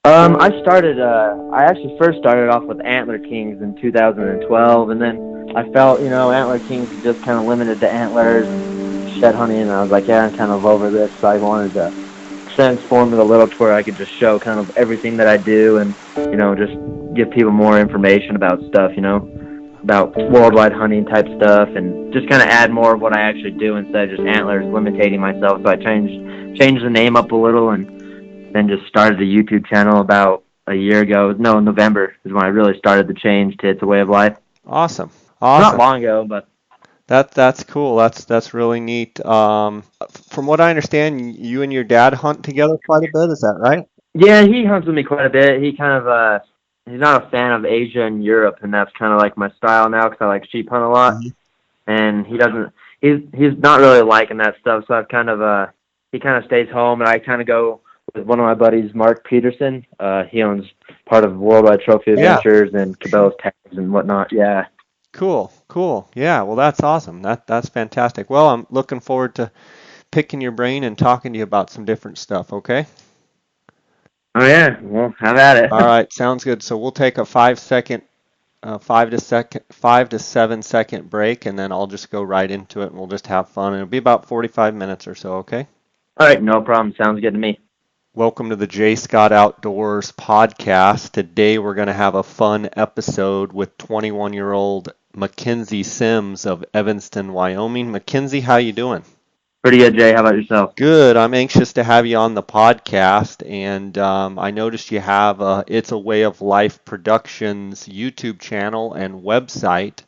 I actually first started off with Antler Kings in 2012, and then I felt, Antler Kings just kind of limited to antlers and shed hunting, and I was like, yeah, I'm kind of over this, so I wanted to transform it a little to where I could just show kind of everything that I do and, just give people more information about stuff, about worldwide hunting type stuff, and just kind of add more of what I actually do instead of just antlers limiting myself. So I changed the name up a little and then just started a YouTube channel about a year ago. No, November is when I really started the change to It's a Way of Life. Awesome. Not Awesome. long ago, but That's cool. That's really neat. From what I understand, you and your dad hunt together quite a bit. Is that right? yeah, he hunts with me quite a bit. He kind of he's not a fan of Asia and Europe, and that's kind of like my style now because I like sheep hunt a lot. Mhm. And he doesn't. He's not really liking that stuff. So I've kind of he kind of stays home, and I kind of go with one of my buddies, Mark Peterson. He owns part of Worldwide Trophy Yeah. Adventures and Cabela's Tags and whatnot. Yeah. Cool. Cool. Yeah. Well, that's awesome. That's fantastic. Well, I'm looking forward to picking your brain and talking to you about some different stuff. Okay. Oh yeah. Well, have at it. All right. Sounds good. So we'll take a 5 second, 5 to 7 second break, and then I'll just go right into it, and we'll just have fun. It'll be about 45 minutes or so. Okay. All right. No problem. Sounds good to me. Welcome to the J. Scott Outdoors podcast. Today we're going to have a fun episode with 21-year-old McKenzie Sims of Evanston, Wyoming. McKenzie, how you doing? Pretty good, Jay. How about yourself? Good. I'm anxious to have you on the podcast, and I noticed you have It's a Way of Life Productions YouTube channel and website.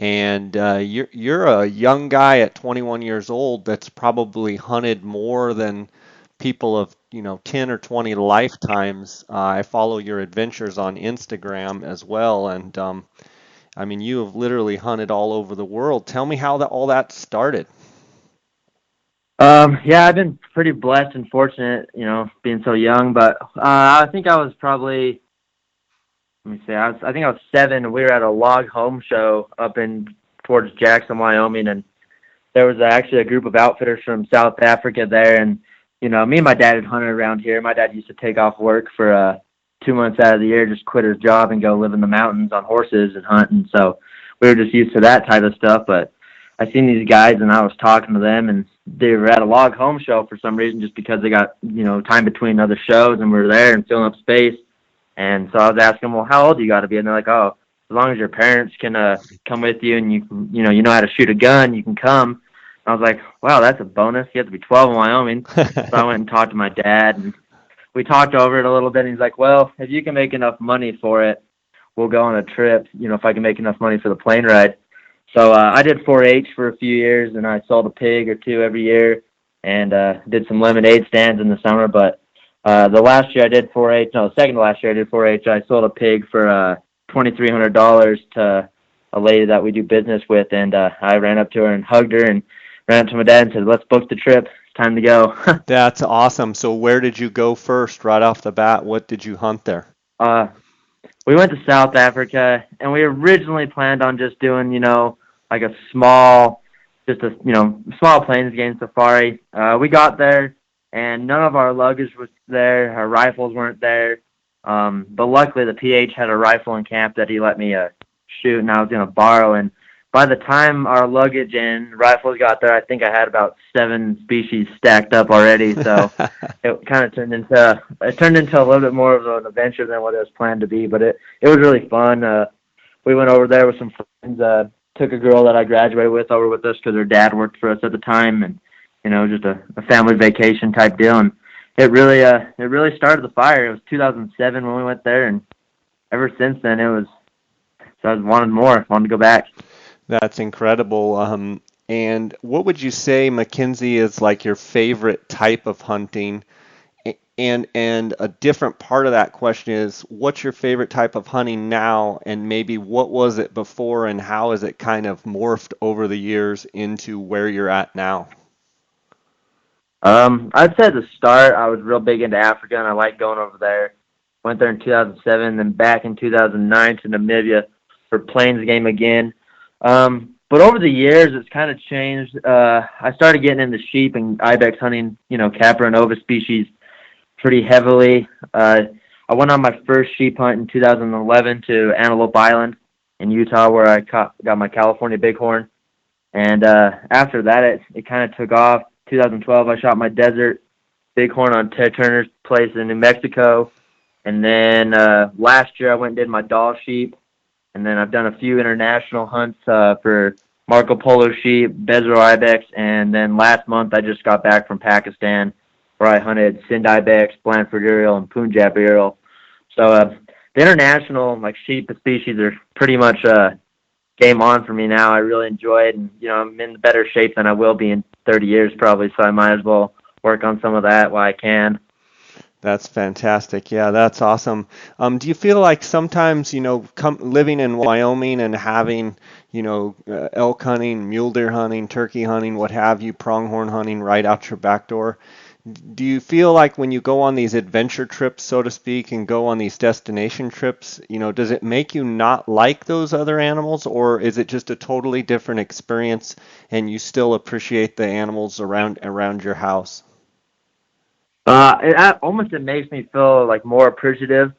And you're a young guy at 21 years old that's probably hunted more than people of 10 or 20 lifetimes. I follow your adventures on Instagram as well, and I mean you have literally hunted all over the world. Tell me how all that started. Yeah, I've been pretty blessed and fortunate, being so young. But I think I was probably, let me see, I think I was 7. We were at a log home show up in towards Jackson, Wyoming, and there was actually a group of outfitters from South Africa there. And me and my dad had hunted around here. My dad used to take off work for 2 months out of the year, just quit his job and go live in the mountains on horses and hunt. And so we were just used to that type of stuff. But I seen these guys and I was talking to them, and they were at a log home show for some reason, just because they got time between other shows, and we were there and filling up space. And so I was asking them, well, how old do you got to be? And they're like, oh, as long as your parents can come with you and you know how to shoot a gun, you can come. I was like, wow, that's a bonus. You have to be 12 in Wyoming. So I went and talked to my dad, and we talked over it a little bit. And he's like, well, if you can make enough money for it, we'll go on a trip, if I can make enough money for the plane ride. So I did 4-H for a few years, and I sold a pig or two every year, and did some lemonade stands in the summer. But the last year I did 4-H, no, the second to last year I did 4-H, I sold a pig for $2,300 to a lady that we do business with, and I ran up to her and hugged her and ran up to my dad and said, let's book the trip. It's time to go. That's awesome. So where did you go first right off the bat? What did you hunt there? We went to South Africa, and we originally planned on just doing, like a small plains game safari. We got there, and none of our luggage was there. Our rifles weren't there. But luckily, the PH had a rifle in camp that he let me shoot, and I was going to borrow. And by the time our luggage and rifles got there, I think I had about 7 species stacked up already. So it kind of turned into a little bit more of an adventure than what it was planned to be. But it was really fun. We went over there with some friends. Took a girl that I graduated with over with us because her dad worked for us at the time, and just a family vacation type deal. And it really started the fire. It was 2007 when we went there, and ever since then I wanted to go back. That's incredible. And what would you say, McKenzie, is like your favorite type of hunting? And a different part of that question is, what's your favorite type of hunting now, and maybe what was it before, and how has it kind of morphed over the years into where you're at now? I'd say at the start I was real big into Africa, and I liked going over there. Went there in 2007, then back in 2009 to Namibia for plains game again. But over the years, it's kind of changed. I started getting into sheep and ibex hunting, Capra and Ova species pretty heavily. I went on my first sheep hunt in 2011 to Antelope Island in Utah, where I got my California bighorn. And after that, it kind of took off. 2012, I shot my desert bighorn on Ted Turner's place in New Mexico. And then last year, I went and did my Doll sheep. And then I've done a few international hunts for Marco Polo sheep, Bezro ibex, and then last month I just got back from Pakistan, where I hunted Sind ibex, Blanford Ariel, and Punjab Ariel. So the international sheep species are pretty much game on for me now. I really enjoy it, and I'm in better shape than I will be in 30 years probably. So I might as well work on some of that while I can. That's fantastic. Yeah, that's awesome. Do you feel like sometimes, living in Wyoming and having, elk hunting, mule deer hunting, turkey hunting, what have you, pronghorn hunting right out your back door, do you feel like when you go on these adventure trips, so to speak, and go on these destination trips, does it make you not like those other animals, or is it just a totally different experience and you still appreciate the animals around your house? It makes me feel more appreciative.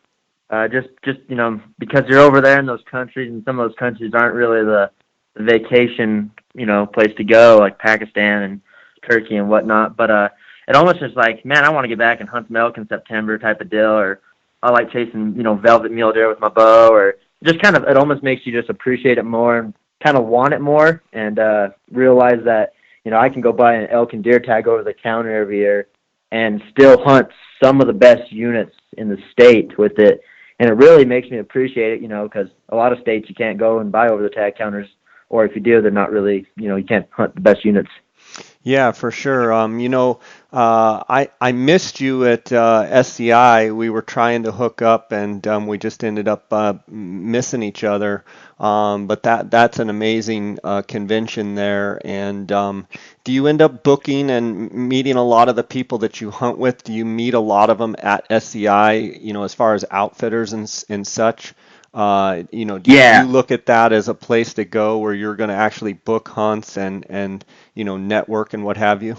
Just because you're over there in those countries, and some of those countries aren't really the vacation place to go, like Pakistan and Turkey and whatnot. But it almost is like, man, I want to get back and hunt some elk in September type of deal, or I like chasing velvet mule deer with my bow, or just kind of it almost makes you just appreciate it more and kind of want it more, and realize that I can go buy an elk and deer tag over the counter every year and still hunt some of the best units in the state with it. And it really makes me appreciate it, because a lot of states you can't go and buy over the tag counters, or if you do, they're not really, you can't hunt the best units. Yeah, for sure. I missed you at SCI. We were trying to hook up, and we just ended up missing each other. But that's an amazing convention there. And do you end up booking and meeting a lot of the people that you hunt with? Do you meet a lot of them at SCI? As far as outfitters and such. Do you Yeah, look at that as a place to go where you're going to actually book hunts and network and what have you?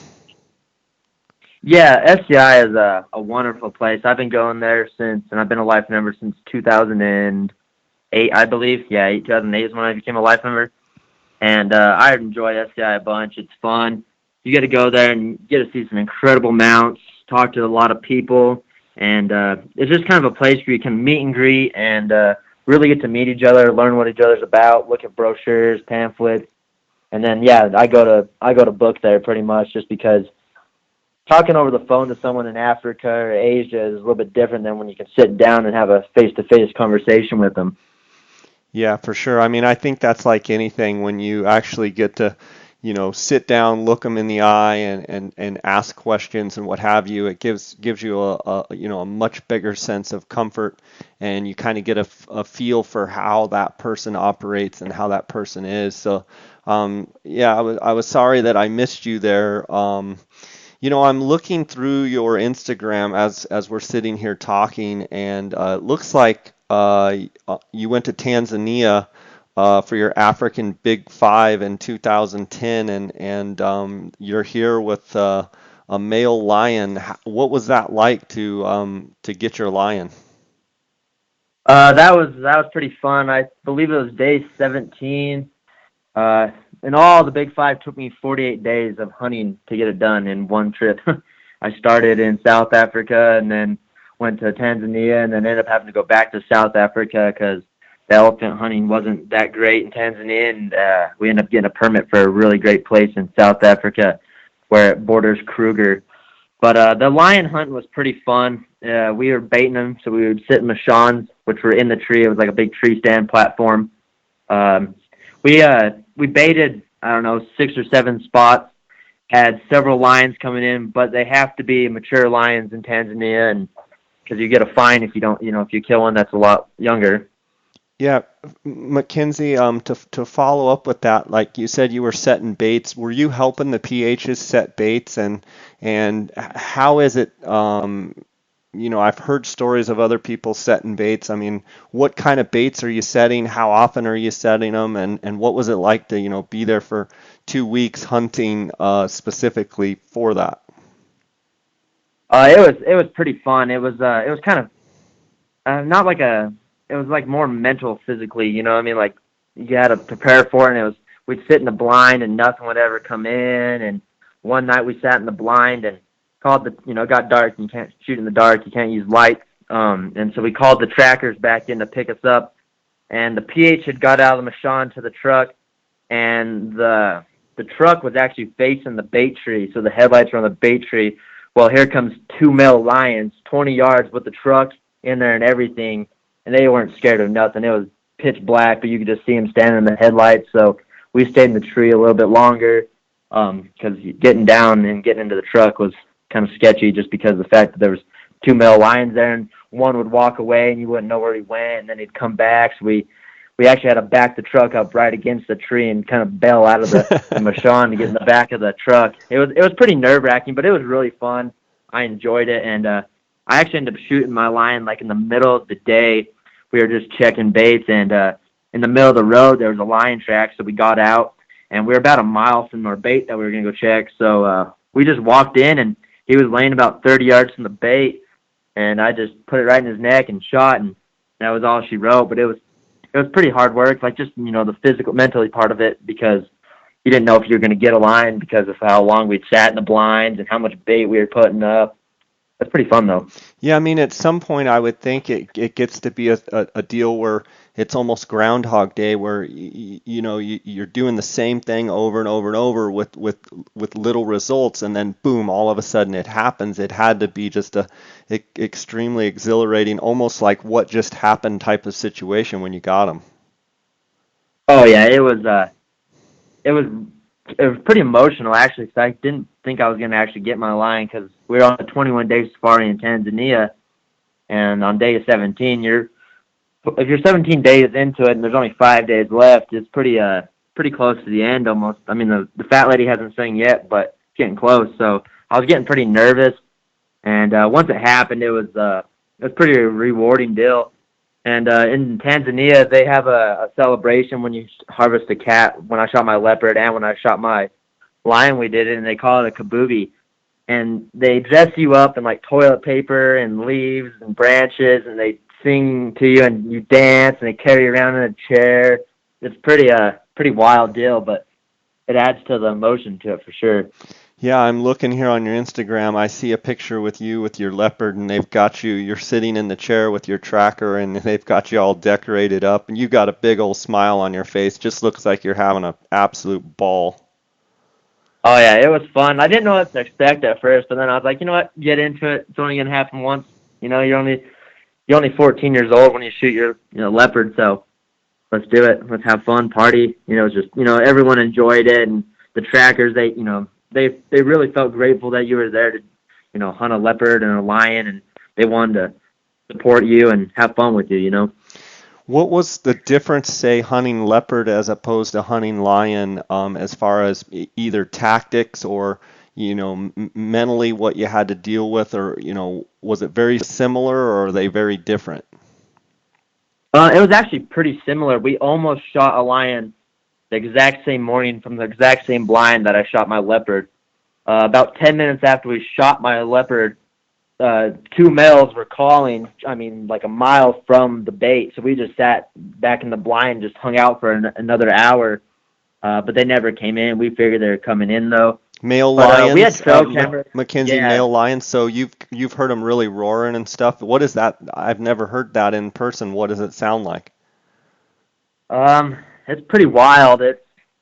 yeah, SCI is a wonderful place. I've been going there and I've been a life member since 2008, I believe. Yeah, 2008 is when I became a life member. And I enjoy SCI a bunch. It's fun. You get to go there and you get to see some incredible mounts, talk to a lot of people, and it's just kind of a place where you can meet and greet and really get to meet each other, learn what each other's about, look at brochures, pamphlets, and then yeah, I go to book there pretty much just because talking over the phone to someone in Africa or Asia is a little bit different than when you can sit down and have a face-to-face conversation with them. Yeah, for sure. I mean, I think that's like anything when you actually get to, sit down, look them in the eye, and ask questions and what have you. It gives you a much bigger sense of comfort, and you kind of get a feel for how that person operates and how that person is. So, yeah, I was sorry that I missed you there. I'm looking through your Instagram as we're sitting here talking, and it looks like you went to Tanzania for your African Big Five in 2010, and you're here with a male lion. What was that like to get your lion? That was pretty fun. I believe it was day 17. Uh, in all, the Big Five took me 48 days of hunting to get it done in one trip. I started in South Africa and then went to Tanzania and then ended up having to go back to South Africa because the elephant hunting wasn't that great in Tanzania, and we ended up getting a permit for a really great place in South Africa where it borders Kruger. But the lion hunt was pretty fun. We were baiting them, so we would sit in the shawns, which were in the tree. It was like a big tree stand platform. Um, we baited, I don't know, 6 or 7 spots. Had several lions coming in, but they have to be mature lions in Tanzania, and because you get a fine if you don't, if you kill one that's a lot younger. Yeah, Mackenzie, to follow up with that, like you said, you were setting baits. Were you helping the PHs set baits, and how is it? I've heard stories of other people setting baits. I mean, what kind of baits are you setting? How often are you setting them? And what was it like to, be there for 2 weeks hunting specifically for that? It was pretty fun. It was kind of not like a. It was like more mental, physically. You know what I mean? Like you had to prepare for it. And it was we'd sit in the blind and nothing would ever come in. And one night we sat in the blind and called the. You know, it got dark. And you can't shoot in the dark. You can't use lights. And so we called the trackers back in to pick us up. And the PH had got out of the Machon to the truck, and the truck was actually facing the bait tree, so the headlights were on the bait tree. Well, here comes two male lions, 20 yards with the truck in there and everything, and they weren't scared of nothing. It was pitch black, but you could just see them standing in the headlights. So we stayed in the tree a little bit longer because getting down and getting into the truck was kind of sketchy just because of the fact that there was two male lions there, and one would walk away and you wouldn't know where he went, and then he'd come back. So we actually had to back the truck up right against the tree and kind of bail out of the Machon to get in the back of the truck. It was pretty nerve-wracking, but it was really fun. I enjoyed it, and I actually ended up shooting my lion like in the middle of the day. We were just checking baits, and in the middle of the road there was a lion track, so we got out, and we were about a mile from our bait that we were going to go check. So we just walked in, and he was laying about 30 yards from the bait, and I just put it right in his neck and shot, and that was all she wrote. But it was pretty hard work, like just, you know, the physical, mentally part of it, because you didn't know if you were going to get a line because of how long we'd sat in the blinds and how much bait we were putting up. That's pretty fun, though. Yeah, I mean, at some point, I would think it gets to be a deal where it's almost Groundhog Day, where you're doing the same thing over and over and over with little results, and then boom, all of a sudden it happens. It had to be just a extremely exhilarating, almost like what just happened type of situation when you got them. Oh yeah, it was pretty emotional, actually, because I didn't think I was going to actually get my line, because we were on a 21-day safari in Tanzania, and on day 17, if you're 17 days into it and there's only 5 days left, it's pretty close to the end almost. I mean, the fat lady hasn't sung yet, but it's getting close. So I was getting pretty nervous, and once it happened, it was pretty rewarding deal. And in Tanzania, they have a celebration when you harvest a cat. When I shot my leopard and when I shot my lion, we did it, and they call it a kabubi. And they dress you up in like toilet paper and leaves and branches, and they sing to you and you dance, and they carry you around in a chair. It's pretty wild deal, but it adds to the emotion to it for sure. Yeah, I'm looking here on your Instagram. I see a picture with you with your leopard, and they've got you're sitting in the chair with your tracker, and they've got you all decorated up, and you got a big old smile on your face. Just looks like you're having an absolute ball. Oh yeah, it was fun. I didn't know what to expect at first, but then I was like, you know what, get into it. It's only gonna happen once. You know, you're only 14 years old when you shoot your leopard, so let's do it. Let's have fun, party. Just everyone enjoyed it, and the trackers, they really felt grateful that you were there to hunt a leopard and a lion, and they wanted to support you and have fun with you. What was the difference, say, hunting leopard as opposed to hunting lion, as far as either tactics or mentally what you had to deal with, or was it very similar, or are they very different? It was actually pretty similar. We almost shot a lion the exact same morning from the exact same blind that I shot my leopard. About 10 minutes after we shot my leopard, two males were calling, like a mile from the bait. So we just sat back in the blind, just hung out for another hour, but they never came in. We figured they were coming in, though. Male lions, we had trail cameras. McKenzie, Yeah. Male lions. So you've heard them really roaring and stuff. What is that? I've never heard that in person. What does it sound like? It's pretty wild.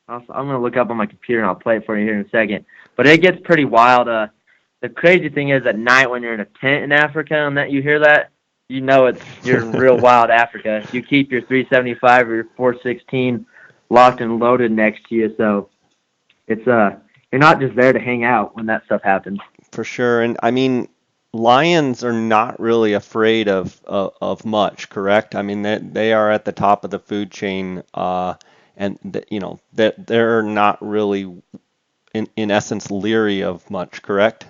I'm gonna look up on my computer and I'll play it for you here in a second. But it gets pretty wild. The crazy thing is, at night when you're in a tent in Africa and that you hear that, you're in real wild Africa. You keep your 375 or your 416 locked and loaded next to you, so it's you're not just there to hang out when that stuff happens. For sure. And I mean, lions are not really afraid of much, correct? I mean, they are at the top of the food chain, and that they're not really in essence leery of much, correct?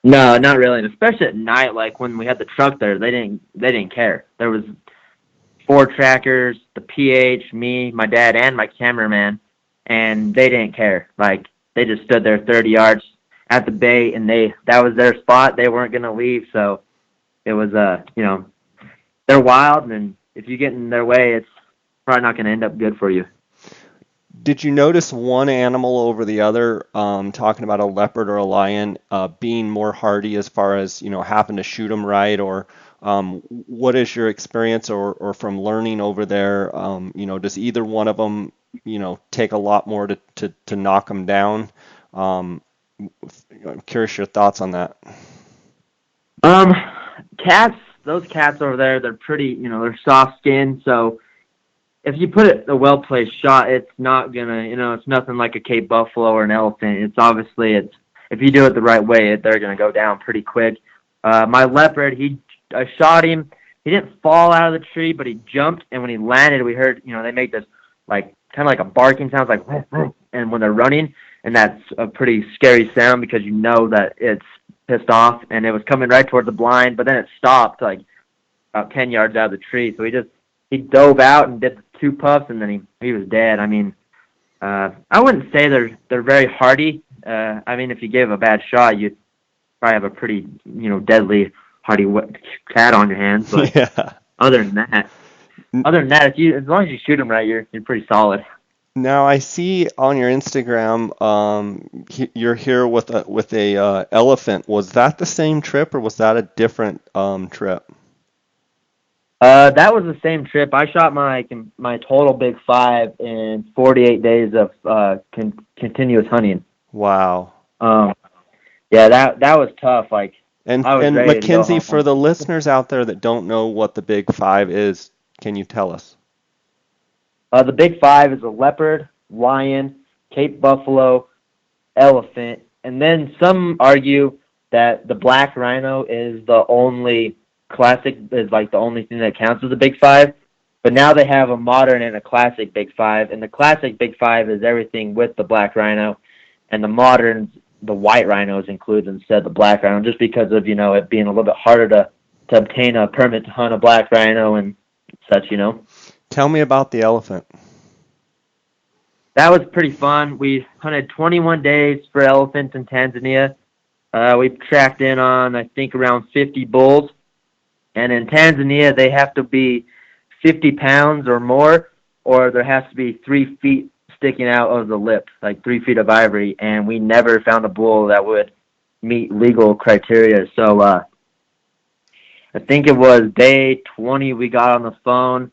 No, not really. And especially at night, like when we had the truck there, they didn't care. There was 4 trackers, the PH, me, my dad, and my cameraman, and they didn't care. Like, they just stood there 30 yards at the bait, and that was their spot. They weren't going to leave, so it was they're wild, and if you get in their way, it's probably not going to end up good for you. Did you notice one animal over the other, talking about a leopard or a lion, being more hardy as far as, having to shoot them right? Or what is your experience or from learning over there? Does either one of them, take a lot more to knock them down? Um, I'm curious your thoughts on that. Um, Cats, those cats over there, they're pretty, they're soft skinned, so if you put it a well placed shot, it's not gonna, it's nothing like a Cape buffalo or an elephant. It's if you do it the right way, they're gonna go down pretty quick. My leopard, I shot him. He didn't fall out of the tree, but he jumped, and when he landed, we heard, they make this like kind of like a barking sound, like, woof, woof, and when they're running, and that's a pretty scary sound because you know that it's pissed off, and it was coming right towards the blind, but then it stopped like about 10 yards out of the tree, so he dove out and did the two puffs, and then he was dead. I mean, I wouldn't say they're very hardy. I mean, if you gave a bad shot, you'd probably have a pretty deadly hardy cat on your hands. But Yeah. other than that, as long as you shoot them right, you're pretty solid. Now I see on your Instagram, you're here with a elephant. Was that the same trip, or was that a different trip? That was the same trip. I shot my total big five in 48 days of continuous hunting. Wow. Um, yeah, that was tough. Like And I was and ready to go Mackenzie, for home. the listeners out there that don't know what the Big Five is, can you tell us? The big five is a leopard, lion, Cape buffalo, elephant, and then some argue that the black rhino is like the only thing that counts as a big five. But now they have a modern and a classic big five, and the classic big five is everything with the black rhino, and the moderns, the white rhino is included instead of the black rhino, just because of it being a little bit harder to obtain a permit to hunt a black rhino and such. Tell me about the elephant. That was pretty fun. We hunted 21 days for elephants in Tanzania. We tracked in on, I think, around 50 bulls. And in Tanzania, they have to be 50 pounds or more, or there has to be 3 feet sticking out of the lip, like 3 feet of ivory. And we never found a bull that would meet legal criteria. So I think it was day 20 we got on the phone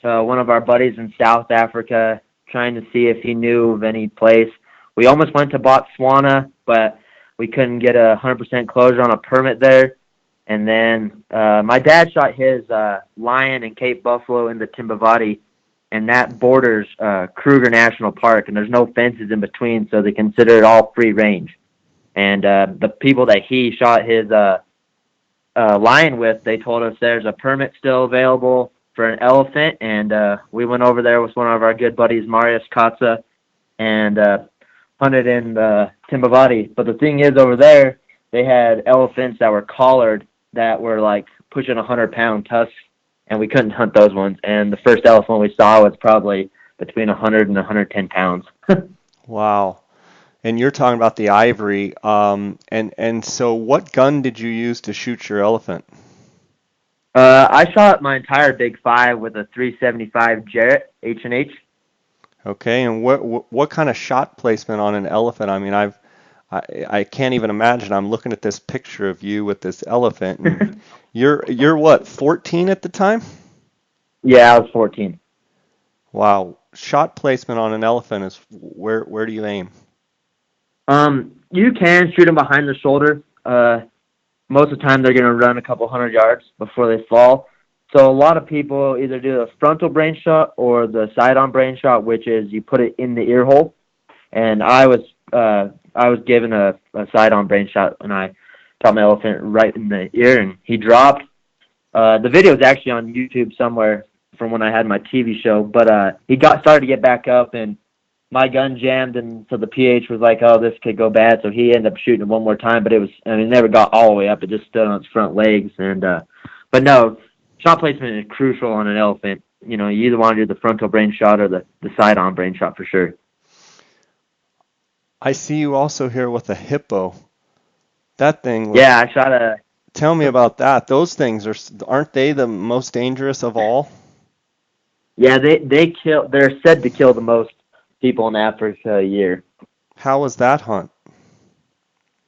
to one of our buddies in South Africa trying to see if he knew of any place. We almost went to Botswana, but we couldn't get 100% closure on a permit there. And then my dad shot his lion and Cape buffalo in the Timbavati, and that borders Kruger National Park, and there's no fences in between, so they consider it all free range. And the people that he shot his lion with, they told us there's a permit still available for an elephant, and we went over there with one of our good buddies, Marius Katza, and hunted in Timbavati. But the thing is, over there, they had elephants that were collared that were like pushing 100-pound tusks, and we couldn't hunt those ones. And the first elephant we saw was probably between 100 and 110 pounds. Wow. And you're talking about the ivory. And so what gun did you use to shoot your elephant? I shot my entire big five with a 375 Jarrett H&H. Okay, and what kind of shot placement on an elephant? I mean, I can't even imagine. I'm looking at this picture of you with this elephant, and you're what, 14 at the time? Yeah, I was 14. Wow. Shot placement on an elephant is where do you aim? You can shoot them behind the shoulder. Most of the time they're going to run a couple 100 yards before they fall. So a lot of people either do a frontal brain shot or the side-on brain shot, which is you put it in the ear hole. And I was given a side-on brain shot, and I shot my elephant right in the ear, and he dropped. The video is actually on YouTube somewhere from when I had my TV show, but he started to get back up, and my gun jammed, and so the PH was like, oh, this could go bad, so he ended up shooting it one more time, but it never got all the way up. It just stood on its front legs, and but no, shot placement is crucial on an elephant. You either want to do the frontal brain shot or the side-on brain shot for sure. I see you also here with a hippo. That thing Yeah, I shot a Tell me about that. Those things aren't they the most dangerous of all? Yeah, they kill. They're said to kill the most people in Africa a year. How was that hunt?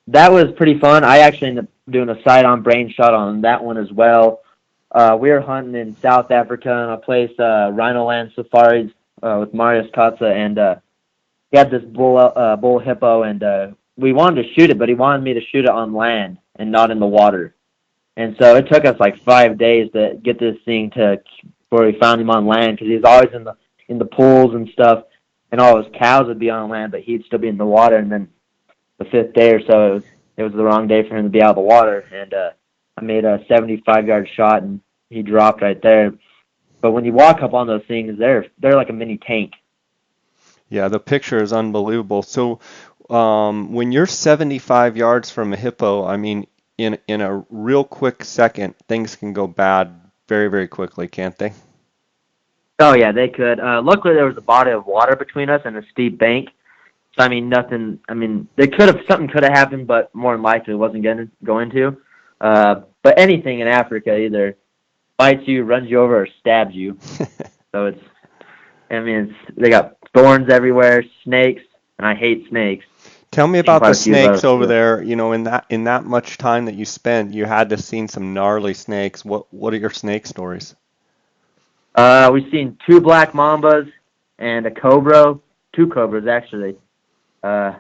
That was pretty fun. I actually ended up doing a sight-on brain shot on that one as well. We were hunting in South Africa in a place, Rhino Land Safaris, with Marius Katza, and he had this bull hippo, and we wanted to shoot it, but he wanted me to shoot it on land and not in the water. And so it took us like 5 days to get this thing to before we found him on land, because he was always in the pools and stuff, and all his cows would be on land, but he'd still be in the water. And then the fifth day or so, it was the wrong day for him to be out of the water, and I made a 75-yard shot, and he dropped right there. But when you walk up on those things, they're like a mini tank. Yeah, the picture is unbelievable. So, when you're 75 yards from a hippo, I mean, in a real quick second, things can go bad very, very quickly, can't they? Oh yeah, they could. Luckily, there was a body of water between us and a steep bank. So I mean, nothing. I mean, something could have happened, but more than likely, it wasn't going to. But anything in Africa either bites you, runs you over, or stabs you. So it's. I mean, they got thorns everywhere, snakes, and I hate snakes. Tell me Seen about quite the a few of snakes those over too. there. You know, in that much time that you spent, you had to seen some gnarly snakes. What are your snake stories? We've seen two black mambas and a cobra, two cobras actually. Uh,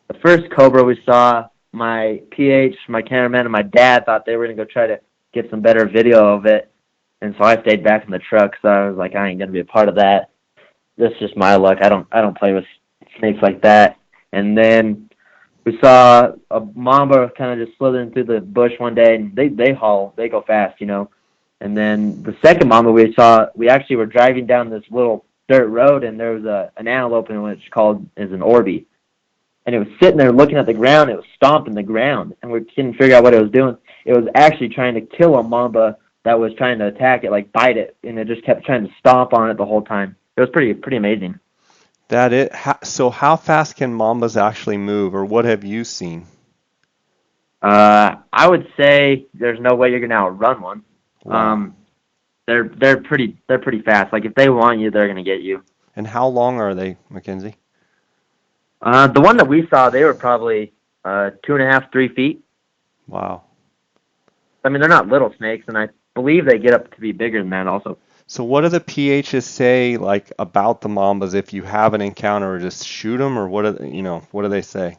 the first cobra we saw, my PH, my cameraman, and my dad thought they were gonna go try to get some better video of it, and so I stayed back in the truck. So I was like, I ain't gonna be a part of that. This is just my luck. I don't play with snakes like that. And then we saw a mamba kind of just slithering through the bush one day, and they go fast, you know. And then the second mamba we saw, we actually were driving down this little dirt road, and there was an antelope in which is an orby, and it was sitting there looking at the ground. It was stomping the ground, and we couldn't figure out what it was doing. It was actually trying to kill a mamba that was trying to attack it, like bite it, and it just kept trying to stomp on it the whole time. It was pretty amazing. So how fast can mambas actually move, or what have you seen? I would say there's no way you're gonna outrun one. Wow. Um, they're pretty fast. Like if they want you, they're gonna get you. And how long are they, Mackenzie? The one that we saw, they were probably 2.5, 3 feet. Wow. I mean, they're not little snakes, and I believe they get up to be bigger than that also. So what do the PHs say like about the mambas if you have an encounter, or just shoot them, or what do they say?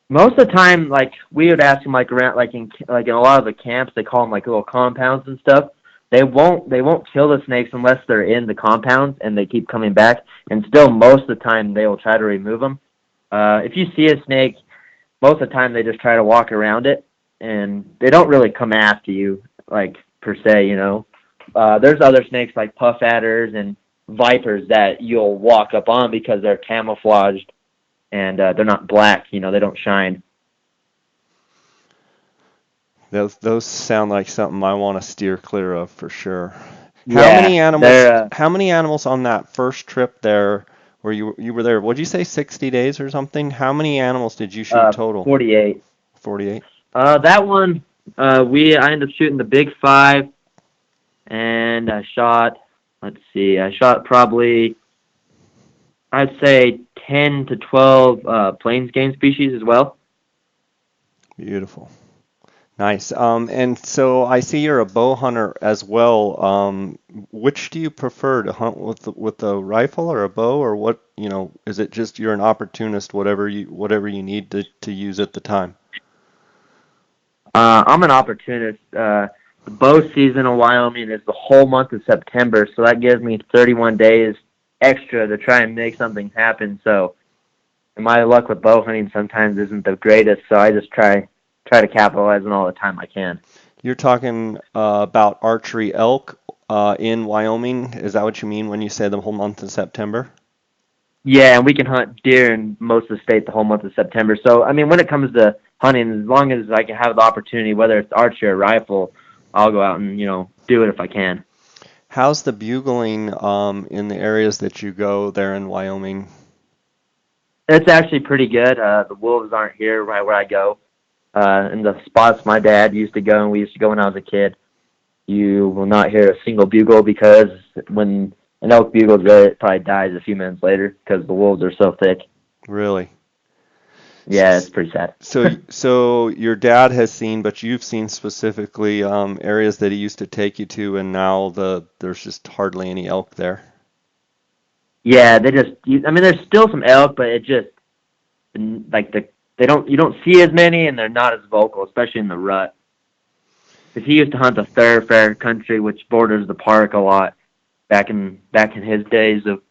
Most of the time, like we would ask them, like around, like in a lot of the camps, they call them like little compounds and stuff. They won't kill the snakes unless they're in the compounds and they keep coming back. And still, most of the time, they will try to remove them. If you see a snake, most of the time they just try to walk around it, and they don't really come after you, like per se, you know. There's other snakes like puff adders and vipers that you'll walk up on because they're camouflaged and they're not black. You know, they don't shine. Those sound like something I want to steer clear of for sure. How many Yeah, animals they're how many animals on that first trip there where you were there? What'd you say, 60 days or something? How many animals did you shoot total? 48. 48? That one, I ended up shooting the big five, and I shot. Let's see, I shot probably I'd say 10 to 12 plains game species as well. Beautiful. Nice. And so I see you're a bow hunter as well. Which do you prefer to hunt with a rifle or a bow, or what, is it just you're an opportunist, whatever you need to use at the time? I'm an opportunist. The bow season in Wyoming is the whole month of September, so that gives me 31 days extra to try and make something happen. So my luck with bow hunting sometimes isn't the greatest, so I just try to capitalize on all the time I can. You're talking about archery elk in Wyoming. Is that what you mean when you say the whole month of September? Yeah, and we can hunt deer in most of the state the whole month of September. So, I mean, when it comes to hunting, as long as I can have the opportunity, whether it's archery or rifle, I'll go out and, do it if I can. How's the bugling in the areas that you go there in Wyoming? It's actually pretty good. The wolves aren't here right where I go. In the spots my dad used to go and we used to go when I was a kid, you will not hear a single bugle because when an elk bugles, it probably dies a few minutes later because the wolves are so thick. Really? Yeah, it's pretty sad. So your dad has seen, but you've seen specifically areas that he used to take you to, and now there's just hardly any elk there. Yeah, I mean, there's still some elk, but it just like you don't see as many, and they're not as vocal, especially in the rut. Because he used to hunt the thoroughfare country, which borders the park a lot back in his days of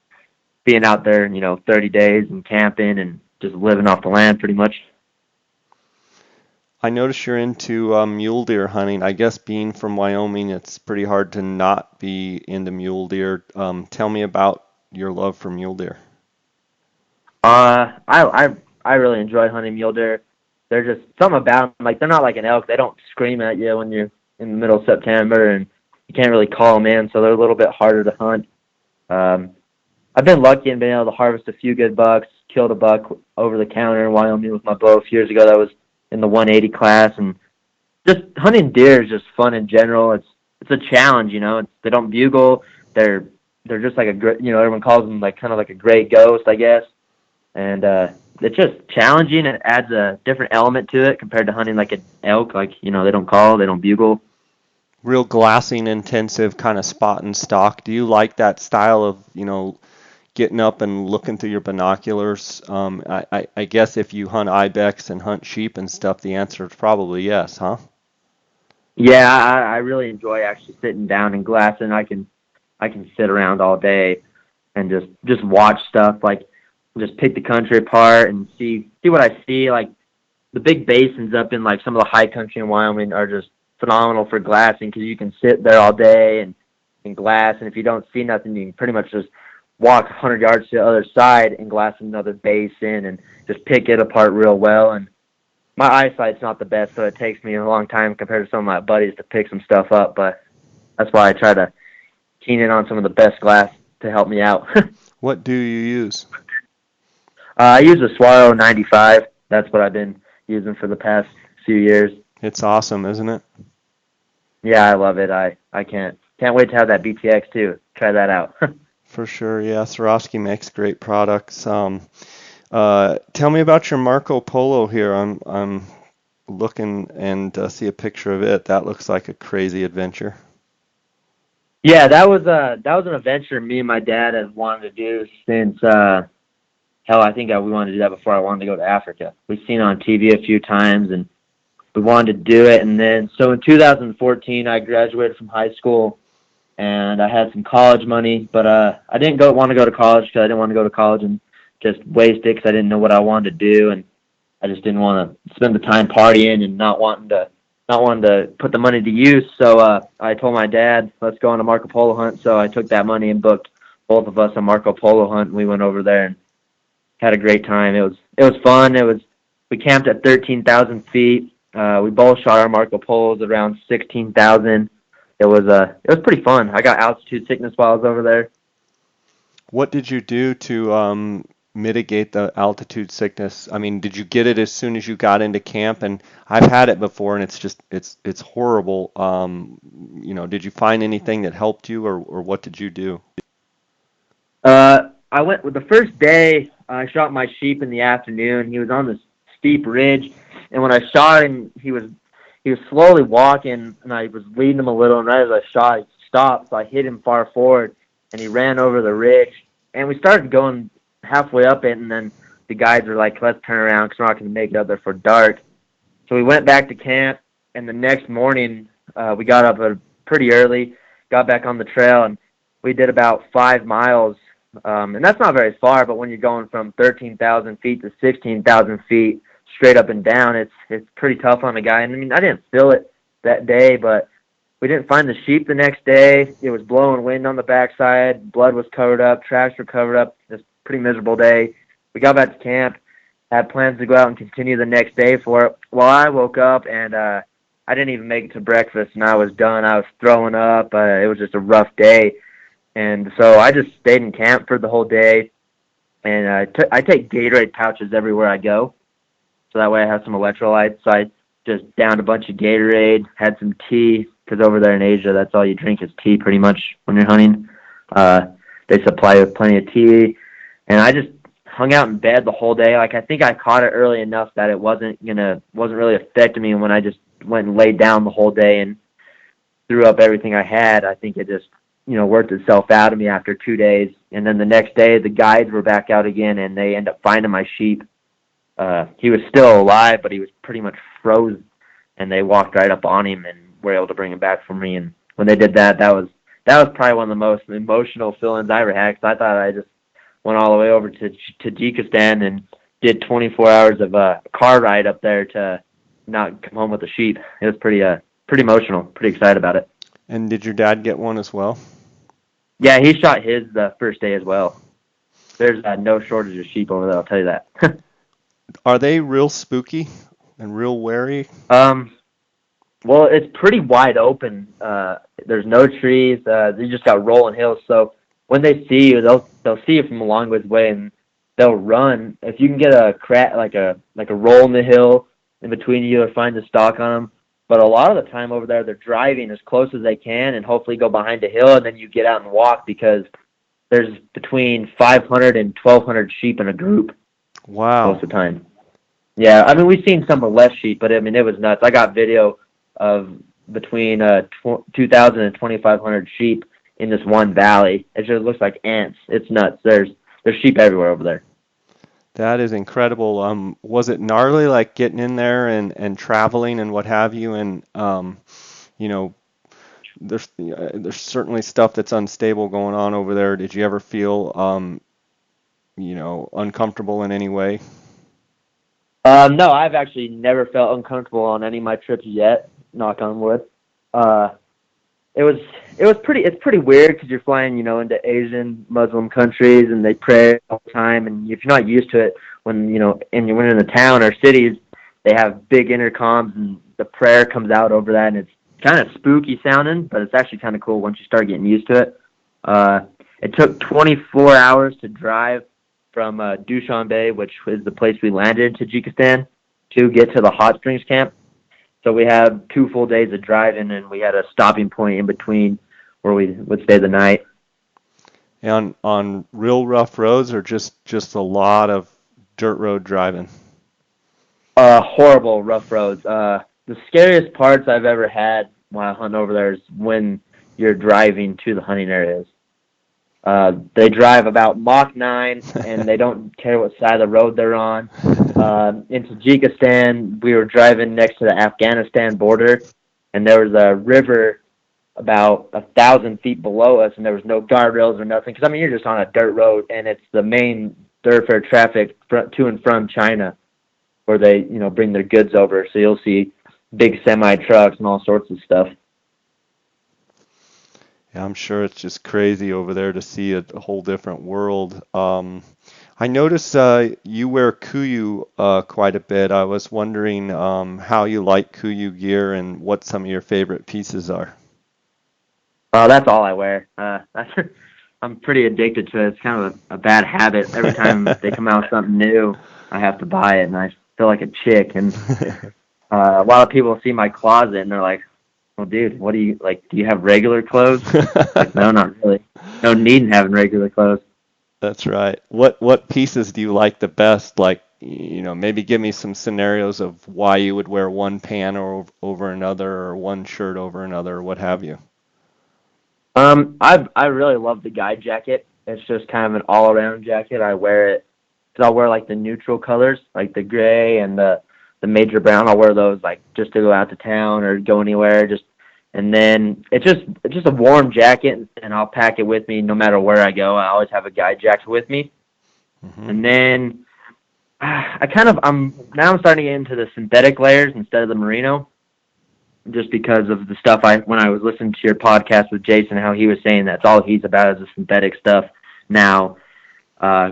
being out there, 30 days and camping and just living off the land pretty much. I notice you're into mule deer hunting. I guess being from Wyoming, it's pretty hard to not be into mule deer. Tell me about your love for mule deer. I really enjoy hunting mule deer. They're just something about them. Like they're not like an elk. They don't scream at you when you're in the middle of September, and you can't really call them in, so they're a little bit harder to hunt. Um, I've been lucky and been able to harvest a few good bucks. Killed a buck over the counter in Wyoming with my bow a few years ago. That was in the 180 class, and just hunting deer is just fun in general. It's a challenge, they don't bugle. They're just like everyone calls them like kind of like a gray ghost, I guess. And it's just challenging. It adds a different element to it compared to hunting like an elk. Like they don't call, they don't bugle. Real glassing intensive kind of spot and stalk. Do you like that style of, getting up and looking through your binoculars? I guess if you hunt ibex and hunt sheep and stuff, the answer is probably yes, huh? Yeah, I really enjoy actually sitting down and glassing. I can sit around all day and just watch stuff, like just pick the country apart and see what I see. Like the big basins up in like some of the high country in Wyoming are just phenomenal for glassing because you can sit there all day and glass, and if you don't see nothing, you can pretty much just walk 100 yards to the other side and glass another basin and just pick it apart real well. And my eyesight's not the best, so it takes me a long time compared to some of my buddies to pick some stuff up, but that's why I try to keen in on some of the best glass to help me out. What do you use? I use a Swallow 95. That's what I've been using for the past few years. It's awesome, isn't it? Yeah, I love it. I can't wait to have that BTX too. Try that out. For sure, yeah. Swarovski makes great products. Tell me about your Marco Polo here. I'm looking and see a picture of it. That looks like a crazy adventure. Yeah, that was an adventure me and my dad have wanted to do since hell, I think we wanted to do that before I wanted to go to Africa. We've seen it on TV a few times and we wanted to do it. And then so in 2014 I graduated from high school and I had some college money, but I didn't want to go to college because I didn't want to go to college and just waste it because I didn't know what I wanted to do, and I just didn't want to spend the time partying and not wanting to put the money to use. So I told my dad, let's go on a Marco Polo hunt. So I took that money and booked both of us a Marco Polo hunt, and we went over there and had a great time. It was fun. We camped at 13,000 feet. We both shot our Marco Polos around 16,000. It was pretty fun. I got altitude sickness while I was over there. What did you do to mitigate the altitude sickness? I mean, did you get it as soon as you got into camp? And I've had it before, and it's horrible. Did you find anything that helped you, or what did you do? I went with the first day. I shot my sheep in the afternoon. He was on this steep ridge, and when I shot him, he was slowly walking, and I was leading him a little, and right as I shot, he stopped, so I hit him far forward, and he ran over the ridge, and we started going halfway up it, and then the guides were like, let's turn around because we're not going to make it up there for dark. So we went back to camp, and the next morning we got up pretty early, got back on the trail, and we did about 5 miles, and that's not very far, but when you're going from 13,000 feet to 16,000 feet, straight up and down, it's pretty tough on a guy. And I mean, I didn't feel it that day, but we didn't find the sheep the next day. It was blowing wind on the backside. Blood was covered up. Tracks were covered up. It was a pretty miserable day. We got back to camp, had plans to go out and continue the next day for it. Well, I woke up and I didn't even make it to breakfast, and I was done. I was throwing up. It was just a rough day. And so I just stayed in camp for the whole day. And I take Gatorade pouches everywhere I go, so that way I have some electrolytes. So just downed a bunch of Gatorade, had some tea, because over there in Asia, that's all you drink is tea pretty much when you're hunting. They supply you with plenty of tea, and I just hung out in bed the whole day. Like, I think I caught it early enough that it wasn't really affecting me. And when I just went and laid down the whole day and threw up everything I had, I think it just, worked itself out of me after 2 days. And then the next day, the guides were back out again, and they ended up finding my sheep. He was still alive, but he was pretty much frozen, and they walked right up on him and were able to bring him back for me. And when they did that, that was probably one of the most emotional feelings I ever had, because I thought I just went all the way over to Tajikistan and did 24 hours of a car ride up there to not come home with a sheep. It was pretty emotional, pretty excited about it. And did your dad get one as well? Yeah, he shot his the first day as well. There's no shortage of sheep over there, I'll tell you that. Are they real spooky and real wary? Well, it's pretty wide open. There's no trees. You just got rolling hills. So when they see you, they'll see you from a long ways away, and they'll run. If you can get a crack, like a roll in the hill in between you, or find the stalk on them. But a lot of the time over there, they're driving as close as they can, and hopefully go behind a hill, and then you get out and walk, because there's between 500 and 1,200 sheep in a group. Wow. Most of the time. Yeah, I mean, we've seen some with less sheep, but I mean, it was nuts. I got video of between 2,000 and 2,500 sheep in this one valley. It just looks like ants. It's nuts. There's sheep everywhere over there. That is incredible. Was it gnarly, like getting in there and traveling and what have you? And there's certainly stuff that's unstable going on over there. Did you ever feel uncomfortable in any way? No, I've actually never felt uncomfortable on any of my trips yet. Knock on wood. It's pretty weird, because you're flying, into Asian Muslim countries, and they pray all the time. And if you're not used to it, when you're in the town or cities, they have big intercoms, and the prayer comes out over that, and it's kind of spooky sounding, but it's actually kind of cool once you start getting used to it. It took 24 hours to drive from Dushanbe, which is the place we landed in Tajikistan, to get to the hot springs camp. So we had 2 full days of driving, and we had a stopping point in between where we would stay the night. And on real rough roads, or just a lot of dirt road driving? Horrible rough roads. The scariest parts I've ever had while hunting over there is when you're driving to the hunting areas. They drive about Mach 9, and they don't care what side of the road they're on. In Tajikistan, we were driving next to the Afghanistan border, and there was a river about 1,000 feet below us, and there was no guardrails or nothing. Because, I mean, you're just on a dirt road, and it's the main thoroughfare traffic to and from China, where they, bring their goods over. So you'll see big semi-trucks and all sorts of stuff. Yeah, I'm sure it's just crazy over there to see a whole different world. I notice you wear Kuiu quite a bit. I was wondering how you like Kuiu gear and what some of your favorite pieces are. That's all I wear. I'm pretty addicted to it. It's kind of a bad habit. Every time they come out with something new, I have to buy it, and I feel like a chick. And a lot of people see my closet, and they're like, well, dude, what do you, like, do you have regular clothes? Like, no, not really. No need in having regular clothes. That's right. What pieces do you like the best? Like, maybe give me some scenarios of why you would wear one pant over another, or one shirt over another, or what have you. I really love the guide jacket. It's just kind of an all-around jacket. I wear it because I'll wear, like, the neutral colors, like the gray and the major brown. I'll wear those, like, just to go out to town or go anywhere. And then it's just a warm jacket, and I'll pack it with me no matter where I go. I always have a guide jacket with me. Mm-hmm. And then I'm starting to get into the synthetic layers instead of the merino, just because of the stuff when I was listening to your podcast with Jason, how he was saying that's all he's about is the synthetic stuff now.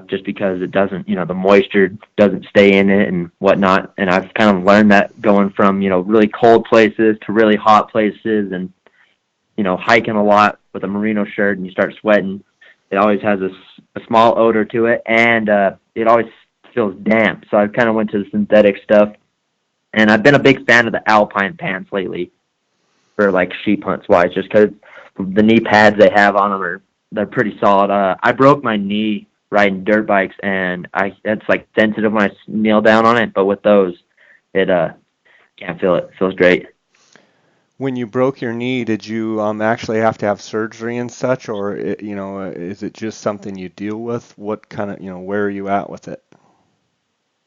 Just because it doesn't, the moisture doesn't stay in it and whatnot. And I've kind of learned that going from, really cold places to really hot places, and, hiking a lot with a merino shirt and you start sweating. It always has a small odor to it, and it always feels damp. So I kind of went to the synthetic stuff. And I've been a big fan of the alpine pants lately for like sheep hunts wise, just because the knee pads they have on them they're pretty solid. I broke my knee riding dirt bikes, and it's like sensitive when I kneel down on it, but with those, it can't feel it. It feels great. When you broke your knee, did you actually have to have surgery and such, or is it just something you deal with? What kind of, where are you at with it?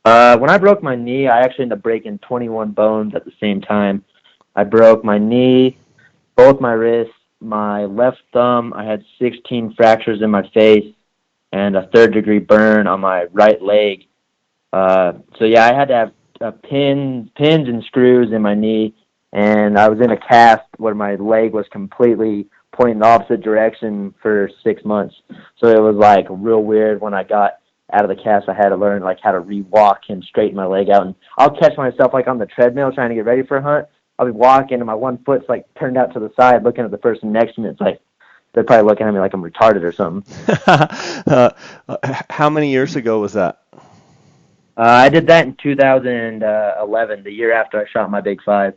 When I broke my knee, I actually ended up breaking 21 bones at the same time. I broke my knee, both my wrists, my left thumb. I had 16 fractures in my face and a third-degree burn on my right leg. So yeah, I had to have pins and screws in my knee, and I was in a cast where my leg was completely pointing the opposite direction for 6 months. So it was like real weird when I got out of the cast. I had to learn like how to re-walk and straighten my leg out. And I'll catch myself like on the treadmill trying to get ready for a hunt. I'll be walking and my one foot's like turned out to the side, looking at the person next to me. It's like they're probably looking at me like I'm retarded or something. uh, how many years ago was that? I did that in 2011, the year after I shot my Big Five,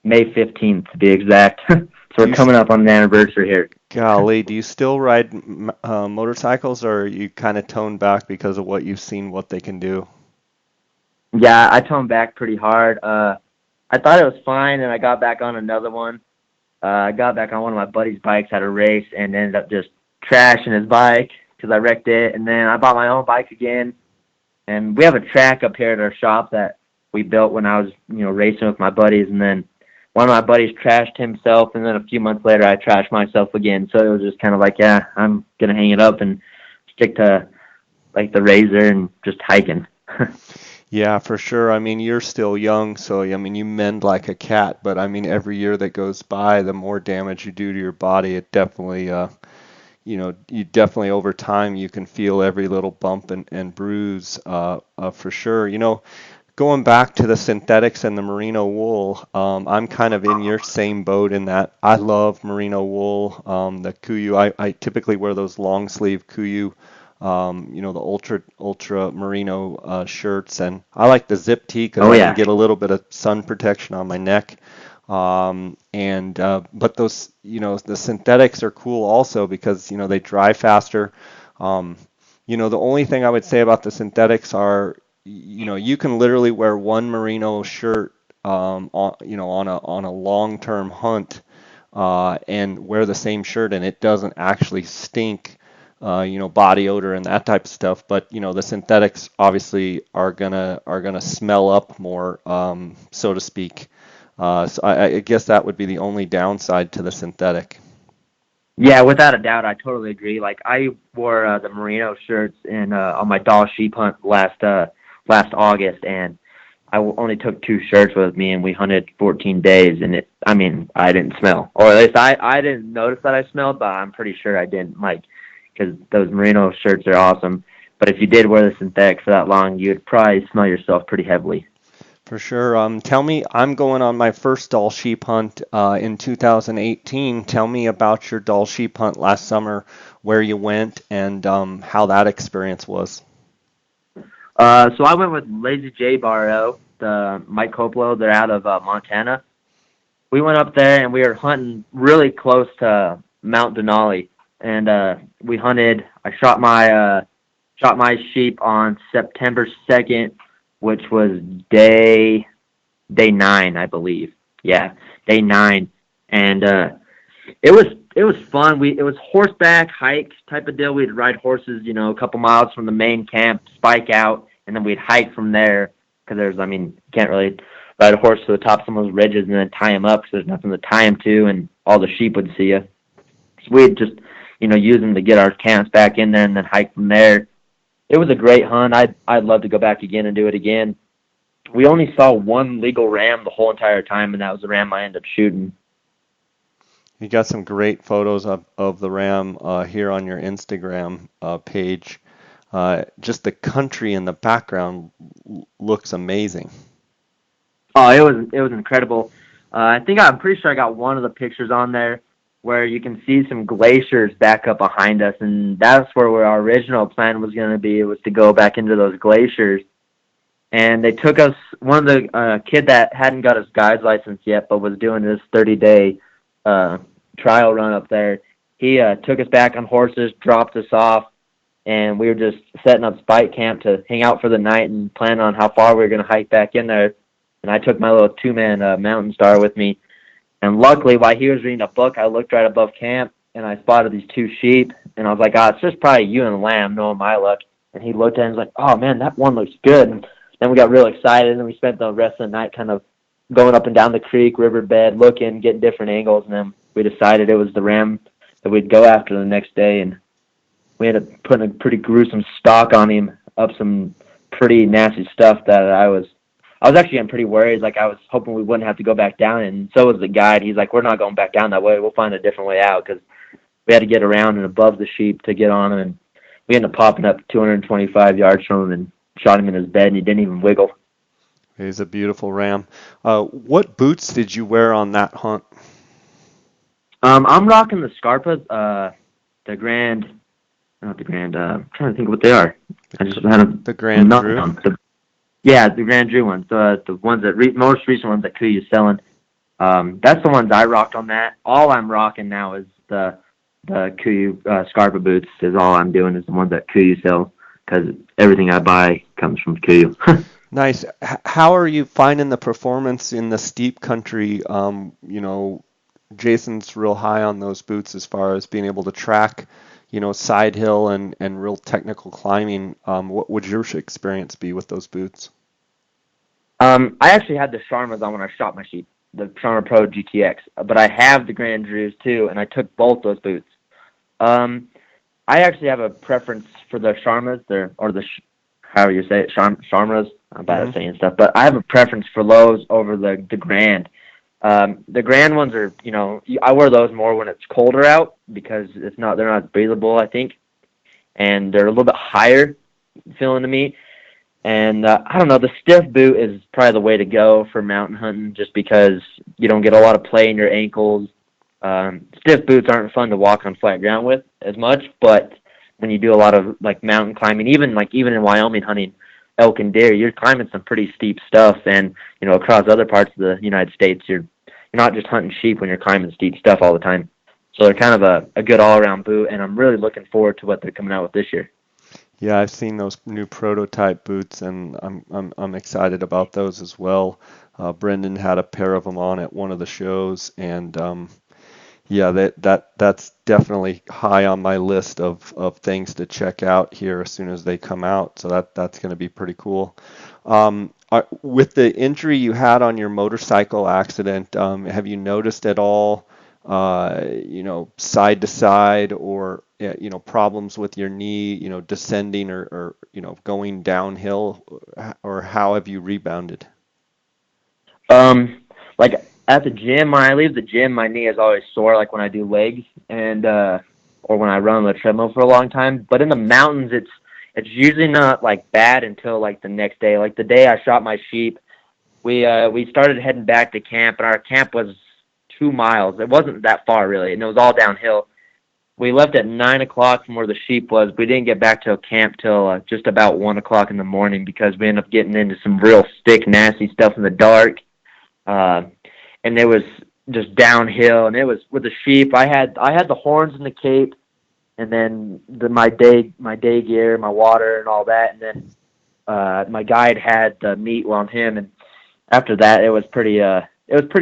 May 15th to be exact. So Do we're you, coming up on an anniversary here. golly, do you still ride motorcycles, or are you kind of toned back because of what you've seen, what they can do? Yeah, I toned back pretty hard. I thought it was fine, and I got back on another one. I got back on one of my buddy's bikes at a race and ended up just trashing his bike because I wrecked it. And then I bought my own bike again. And we have a track up here at our shop that we built when I was, racing with my buddies. And then one of my buddies trashed himself, and then a few months later I trashed myself again. So it was just kind of like, yeah, I'm gonna hang it up and stick to like the razor and just hiking. Yeah, for sure. I mean, you're still young, so I mean, you mend like a cat, but I mean, every year that goes by, the more damage you do to your body, it definitely, you definitely over time you can feel every little bump and bruise, for sure. Going back to the synthetics and the merino wool, I'm kind of in your same boat in that I love merino wool. The Kuyu, I typically wear those long sleeve Kuyu, the ultra merino shirts, and I like the zip tee because Oh I can yeah. get a little bit of sun protection on my neck. And but those, the synthetics are cool also because they dry faster. Um, the only thing I would say about the synthetics are, you can literally wear one merino shirt, on a long-term hunt, and wear the same shirt, and it doesn't actually stink, body odor and that type of stuff. But the synthetics obviously are gonna smell up more, so to speak. So I guess that would be the only downside to the synthetic. Yeah, without a doubt, I totally agree. Like I wore the merino shirts in on my doll sheep hunt last August, and only took two shirts with me, and we hunted 14 days, and I didn't smell, or at least I didn't notice that I smelled, but I'm pretty sure I didn't, like, because those merino shirts are awesome. But if you did wear the synthetic for that long, you'd probably smell yourself pretty heavily. For sure. Tell me, I'm going on my first Dall sheep hunt in 2018. Tell me about your Dall sheep hunt last summer, where you went, and how that experience was. So I went with Lazy J Barrow, the Mike Coppola. They're out of Montana. We went up there and we were hunting really close to Mount Denali, and we hunted. I shot my sheep on September 2nd, which was day 9, I believe. Yeah, day 9, and it was fun. It was horseback hike type of deal. We'd ride horses, a couple miles from the main camp, spike out, and then we'd hike from there because you can't really ride a horse to the top of some of those ridges and then tie him up because there's nothing to tie him to, and all the sheep would see you. So we'd just, use them to get our camps back in there and then hike from there. It was a great hunt. I'd love to go back again and do it again. We only saw one legal ram the whole entire time, and that was the ram I ended up shooting. You got some great photos of the ram here on your Instagram page. Just the country in the background looks amazing. Oh, it was incredible. I'm pretty sure I got one of the pictures on there where you can see some glaciers back up behind us, and that's where our original plan was going to be. It was to go back into those glaciers. and they took us. One of the kid that hadn't got his guide's license yet, but was doing this 30-day trial run up there. He took us back on horses, dropped us off, and we were just setting up spike camp to hang out for the night and plan on how far we were going to hike back in there. And I took my little 2-man Mountain Star with me. And luckily, while he was reading a book, I looked right above camp, and I spotted these 2 sheep. And I was like, it's just probably you and Lamb, knowing my luck. And he looked at it and was like, oh, man, that one looks good. And then we got real excited, and we spent the rest of the night kind of going up and down the creek, riverbed, looking, getting different angles. And then we decided it was the ram that we'd go after the next day. And we ended up putting a pretty gruesome stalk on him, up some pretty nasty stuff that I was actually getting pretty worried. Like, I was hoping we wouldn't have to go back down, and so was the guide. He's like, we're not going back down that way. We'll find a different way out, because we had to get around and above the sheep to get on him, and we ended up popping up 225 yards from him and shot him in his bed, and he didn't even wiggle. He's a beautiful ram. What boots did you wear on that hunt? I'm rocking the Scarpas, the Grand, not the Grand, I'm trying to think what they are. I just had the Grand Drew? Yeah, the Grand Drew ones, the ones that most recent ones that Kuyu's selling. That's the ones I rocked on that. All I'm rocking now is the Kuyu Scarpa boots. Is all I'm doing is the ones that Kuyu sells, because everything I buy comes from Kuyu. Nice. How are you finding the performance in the steep country? Jason's real high on those boots as far as being able to track, side hill and real technical climbing. What would your experience be with those boots? I actually had the Sharmas on when I shot my sheep, the Sharma Pro GTX, but I have the Grand Drews too, and I took both those boots. I actually have a preference for the Sharmas, however you say it, Sharmas. I'm bad at saying stuff, but I have a preference for those over the Grand. The Grand ones are, I wear those more when it's colder out, because they're not breathable, I think, and they're a little bit higher feeling to me. And I don't know, the stiff boot is probably the way to go for mountain hunting, just because you don't get a lot of play in your ankles. Stiff boots aren't fun to walk on flat ground with as much, but when you do a lot of like mountain climbing, even in Wyoming hunting elk and deer, you're climbing some pretty steep stuff, and across other parts of the United States, you're not just hunting sheep when you're climbing steep stuff all the time. So they're kind of a good all-around boot, and I'm really looking forward to what they're coming out with this year. Yeah, I've seen those new prototype boots, and I'm excited about those as well. Brendan had a pair of them on at one of the shows, and that's definitely high on my list of things to check out here as soon as they come out. So that's going to be pretty cool. With the injury you had on your motorcycle accident, have you noticed at all, side to side, or problems with your knee, descending or going downhill, or how have you rebounded? Like at the gym, when I leave the gym, my knee is always sore, like when I do legs and or when I run on the treadmill for a long time. But in the mountains, it's usually not like bad until like the next day. Like the day I shot my sheep, we started heading back to camp, and our camp was 2 miles. It wasn't that far really, and it was all downhill. We left at 9 o'clock from where the sheep was. We didn't get back to camp till just about 1 o'clock in the morning, because we ended up getting into some real thick, nasty stuff in the dark. And it was just downhill, and it was with the sheep. I had the horns and the cape, and then my day gear, my water, and all that. And then my guide had the meat on him, and after that, it was pretty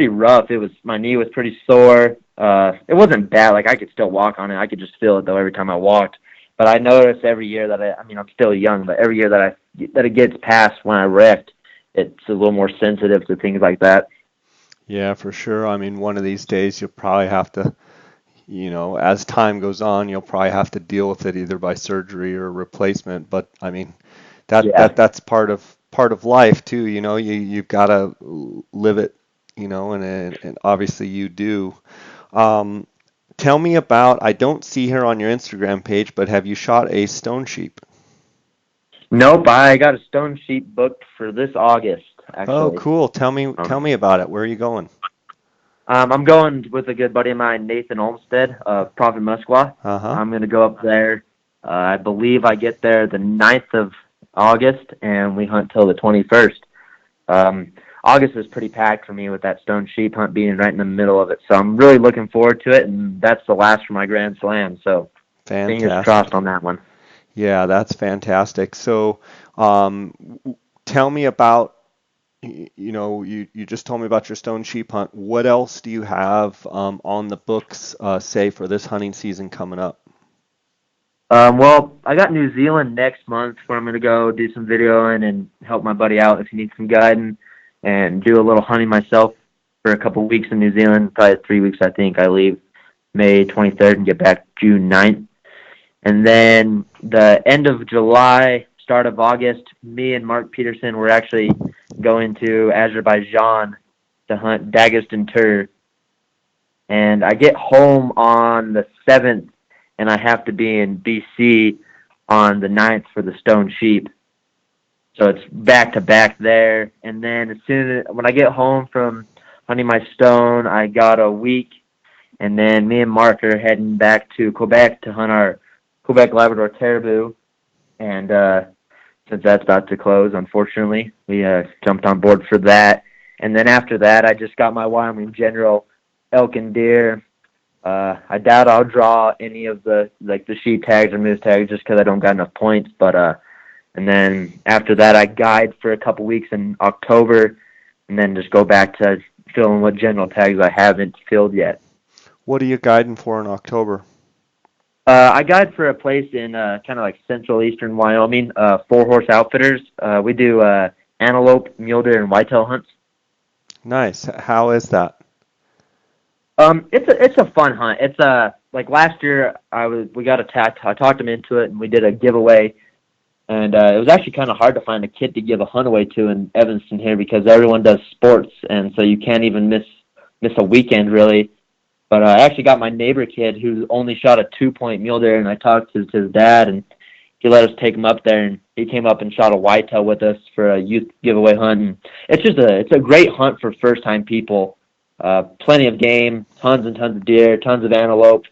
rough. My knee was pretty sore. It wasn't bad. Like I could still walk on it. I could just feel it though every time I walked. But I noticed every year that I'm still young, but every year that it gets past when I wrecked, it's a little more sensitive to things like that. Yeah, for sure. One of these days you'll probably have to, as time goes on, you'll probably have to deal with it either by surgery or replacement. But that's part of life too. You've got to live it. And obviously you do. Tell me about. I don't see here on your Instagram page, but have you shot a stone sheep? Nope, I got a stone sheep booked for this August. Actually. Oh, cool. Tell me about it. Where are you going? I'm going with a good buddy of mine, Nathan Olmstead of Prophet Musqueam. Uh-huh. I'm going to go up there. I believe I get there the 9th of August, and we hunt till the 21st. Um, August is pretty packed for me with that stone sheep hunt being right in the middle of it. So I'm really looking forward to it, and that's the last for my Grand Slam. So fingers crossed Fantastic. on that one. Yeah, that's fantastic. So, um, tell me about, you just told me about your stone sheep hunt. What else do you have on the books, say, for this hunting season coming up? Well, I got New Zealand next month where I'm going to go do some videoing and help my buddy out if he needs some guiding and do a little hunting myself for a couple weeks in New Zealand, probably 3 weeks, I think. I leave May 23rd and get back June 9th. And then the end of July, start of August, me and Mark Peterson were actually going to Azerbaijan to hunt Dagestan Tur. And I get home on the 7th, and I have to be in BC on the 9th for the stone sheep. So it's back to back there. And then when I get home from hunting my stone, I got a week, and then me and Mark are heading back to Quebec to hunt our Quebec Labrador Caribou. And since that's about to close, unfortunately, we jumped on board for that. And then after that, I just got my Wyoming General elk and deer. I doubt I'll draw any of the sheep tags or moose tags just because I don't got enough points. But and then after that, I guide for a couple weeks in October, and then just go back to filling what general tags I haven't filled yet. What are you guiding for in October? I guide for a place in kind of like central eastern Wyoming, 4-horse outfitters. We do antelope, mule deer, and whitetail hunts. Nice. How is that? It's a fun hunt. It's like last year we got attacked. I talked him into it, and we did a giveaway. And it was actually kind of hard to find a kid to give a hunt away to in Evanston here because everyone does sports, and so you can't even miss a weekend really. But I actually got my neighbor kid who only shot a 2-point mule deer, and I talked to his dad, and he let us take him up there, and he came up and shot a whitetail with us for a youth giveaway hunt. And it's a great hunt for first time people. Plenty of game, tons and tons of deer, tons of antelope,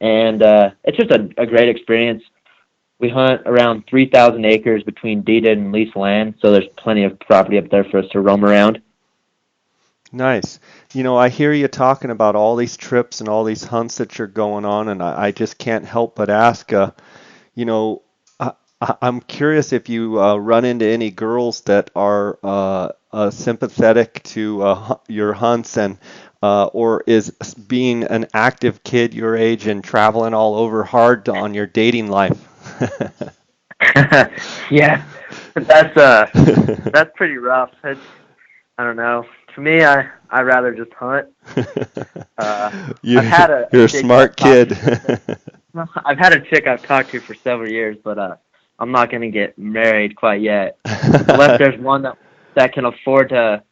and it's just a great experience. We hunt around 3,000 acres between deeded and leased land, so there's plenty of property up there for us to roam around. Nice. I hear you talking about all these trips and all these hunts that you're going on, and I just can't help but ask, you know, I'm curious if you run into any girls that are sympathetic to your hunts, and or is being an active kid your age and traveling all over hard on your dating life? Yeah, that's pretty rough. I don't know. For me, I rather just hunt. I've had You're a smart kid. I've had a chick I've talked to for several years, but I'm not gonna get married quite yet. Unless there's one that can afford to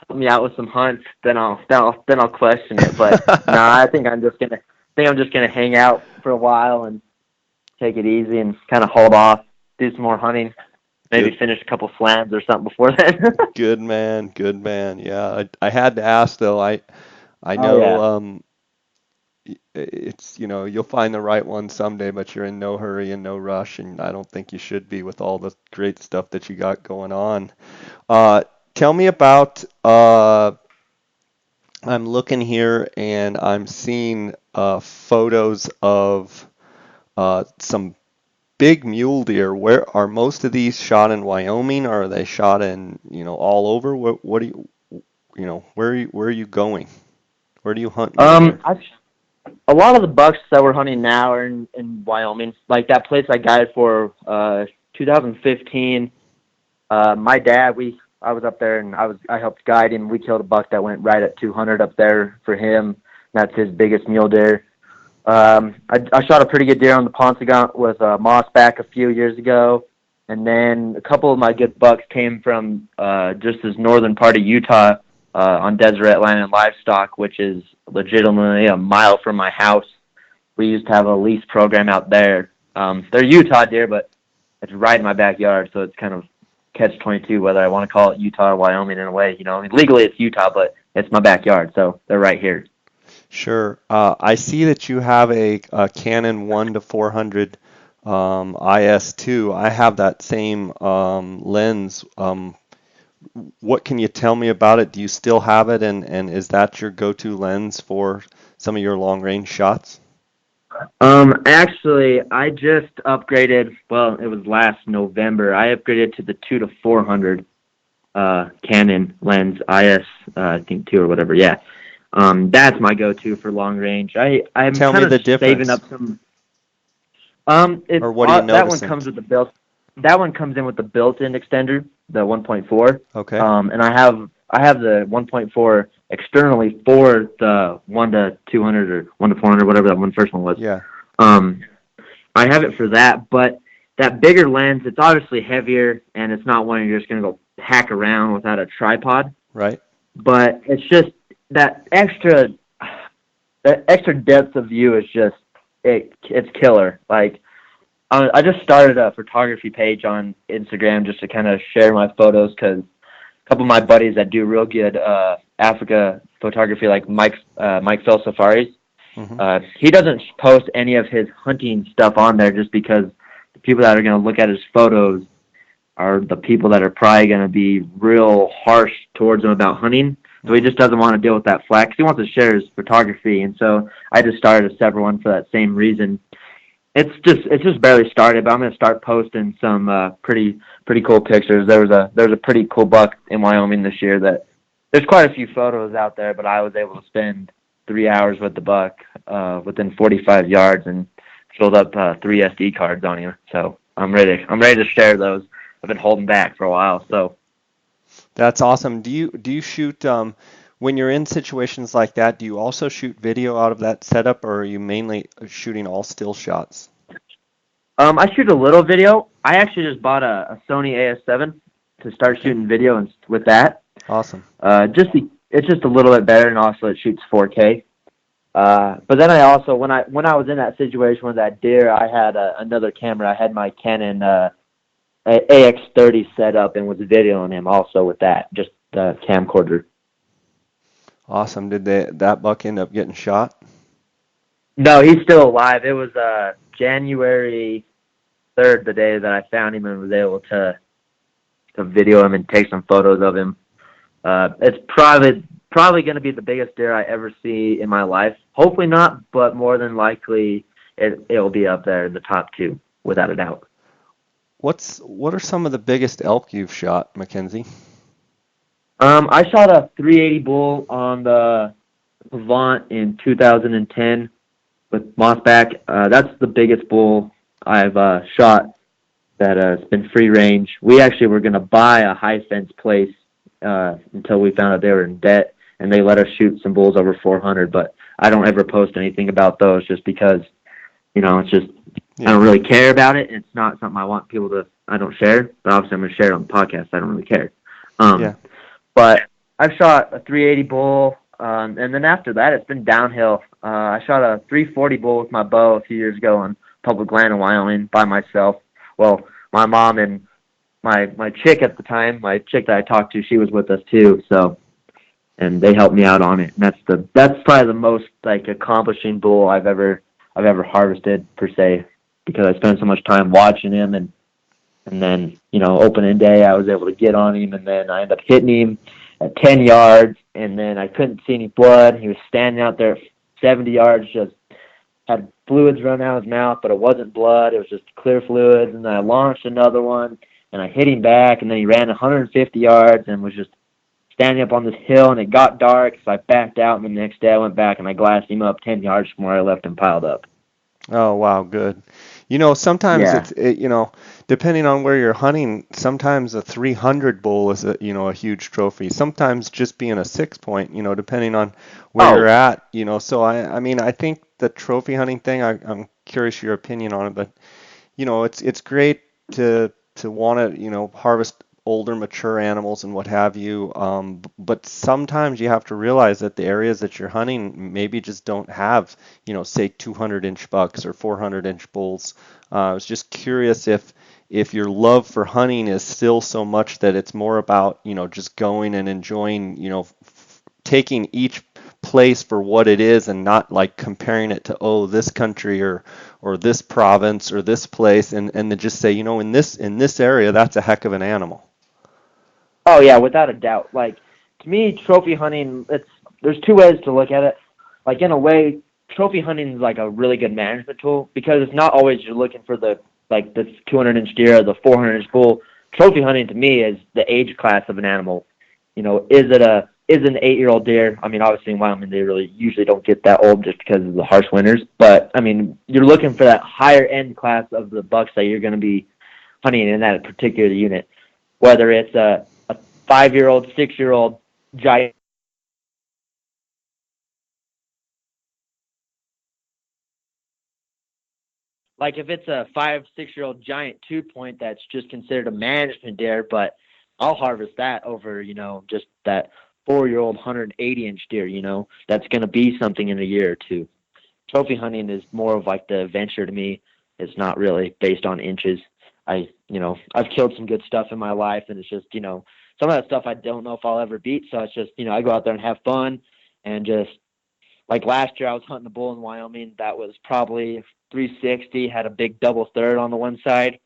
help me out with some hunts, then I'll question it. But no, I think I'm just gonna hang out for a while and take it easy and kind of hold off, do some more hunting, maybe Good. finish a couple slams or something before then. Good man, good man. Yeah, I had to ask though. I Oh yeah. know it's you'll find the right one someday, but you're in no hurry and no rush, and I don't think you should be with all the great stuff that you got going on. Uh, Tell me about I'm looking here and I'm seeing photos of some big mule deer. Where are most of these shot in Wyoming? Or are they shot in, all over? What do where are you going? Where do you hunt mule deer? A lot of the bucks that we're hunting now are in Wyoming. Like that place I guided for 2015. My dad, I was up there and I helped guide him. We killed a buck that went right at 200 up there for him. That's his biggest mule deer. I shot a pretty good deer on the Paunsaugunt with Mossback a few years ago, and then a couple of my good bucks came from just this northern part of Utah on Deseret Land and Livestock, which is legitimately a mile from my house. We used to have a lease program out there. They're Utah deer, but it's right in my backyard, so it's kind of catch-22 whether I want to call it Utah or Wyoming in a way. I mean, legally it's Utah, but it's my backyard, so they're right here. Sure. I see that you have a Canon 1 to 400 IS2. I have that same lens. What can you tell me about it? Do you still have it, and is that your go-to lens for some of your long-range shots? Actually, I just upgraded. Well, it was last November. I upgraded to the 2 to 400 Canon lens IS, I think 2 or whatever. Yeah. That's my go-to for long range. I'm Tell kind me of the saving difference, up some. or what are you That one noticing? comes with the built. That one comes in with the built-in extender, the 1.4. Okay. And I have the 1.4 externally for the 1 to 200 or 1 to 400, whatever that first one was. Yeah. Um, I have it for that, but that bigger lens, it's obviously heavier, and it's not one you're just gonna go hack around without a tripod. Right. But it's just that extra depth of view is just it's killer. Like I just started a photography page on Instagram just to kind of share my photos because a couple of my buddies that do real good Africa photography, like Mike Phil Safaris, Hmm. he doesn't post any of his hunting stuff on there just because the people that are going to look at his photos are the people that are probably going to be real harsh towards him about hunting. So he Hmm. just doesn't want to deal with that flack. He wants to share his photography, and so I just started a separate one for that same reason. It's just barely started, but I'm gonna start posting some pretty cool pictures. There was a pretty cool buck in Wyoming this year that there's quite a few photos out there, but I was able to spend 3 hours with the buck within 45 yards and filled up 3 SD cards on him. So I'm ready to share those. I've been holding back for a while, so. That's awesome. Do you shoot when you're in situations like that, do you also shoot video out of that setup, or are you mainly shooting all still shots? I shoot a little video. I actually just bought a Sony AS7 to start Okay. shooting video and with that. Awesome. It's just a little bit better, and also it shoots 4K. But then I also when I was in that situation with that deer, I had another camera. I had my Canon AX30 set up and was videoing him also with that, just the camcorder. Awesome. Did that buck end up getting shot? No, he's still alive. It was January 3rd, the day that I found him and was able to video him and take some photos of him. It's probably going to be the biggest deer I ever see in my life. Hopefully not, but more than likely it'll be up there in the top two, without a doubt. What are some of the biggest elk you've shot, McKenzie? I shot a 380 bull on the Pavant in 2010 with Mossback. That's the biggest bull I've shot that has been free range. We actually were going to buy a high fence place until we found out they were in debt, and they let us shoot some bulls over 400. But I don't ever post anything about those just because, it's just I Yeah. don't really care about it. It's not something I want people to. I don't share, but obviously I'm going to share it on the podcast. I don't really care. Yeah. But I've shot a 380 bull, and then after that, it's been downhill. I shot a 340 bull with my bow a few years ago on public land in Wyoming by myself. Well, my mom and my chick at the time, my chick that I talked to, she was with us too. So, and they helped me out on it. And that's probably the most like accomplishing bull I've ever harvested per se, because I spent so much time watching him and then, opening day, I was able to get on him, and then I ended up hitting him at 10 yards, and then I couldn't see any blood. He was standing out there at 70 yards, just had fluids run out of his mouth, but it wasn't blood. It was just clear fluids. And then I launched another one, and I hit him back, and then he ran 150 yards and was just standing up on this hill, and it got dark, so I backed out, and the next day I went back, and I glassed him up 10 yards from where I left him piled up. Oh, wow, good. Sometimes Yeah. depending on where you're hunting, sometimes a 300 bull is a huge trophy. Sometimes just being a 6 point, depending on where you're Oh, at. So I mean, I think the trophy hunting thing, I'm curious your opinion on it, but it's great to want to harvest older mature animals and what have you, but sometimes you have to realize that the areas that you're hunting maybe just don't have say 200-inch bucks or 400-inch bulls. I was just curious if your love for hunting is still so much that it's more about just going and enjoying taking each place for what it is and not like comparing it to, oh, this country or this province or this place, and then just say, in this area, that's a heck of an animal. Oh yeah, without a doubt. Like to me, trophy hunting, there's two ways to look at it. Like in a way, trophy hunting is like a really good management tool because it's not always you're looking for the 200-inch deer or the 400-inch bull. Trophy hunting to me is the age class of an animal. Is an 8-year-old deer? I mean, obviously in Wyoming they really usually don't get that old just because of the harsh winters. But I mean, you're looking for that higher end class of the bucks that you're going to be hunting in that particular unit, whether it's a 5-year-old, 6-year-old giant. Like if it's a 5, 6-year-old giant 2 point, that's just considered a management deer, but I'll harvest that over, just that 4-year-old 180-inch deer, that's going to be something in a year or two. Trophy hunting is more of like the adventure to me. It's not really based on inches. I've killed some good stuff in my life, and it's just, some of that stuff I don't know if I'll ever beat. So it's just, I go out there and have fun and just like last year I was hunting a bull in Wyoming that was probably 360, had a big double third on the one side.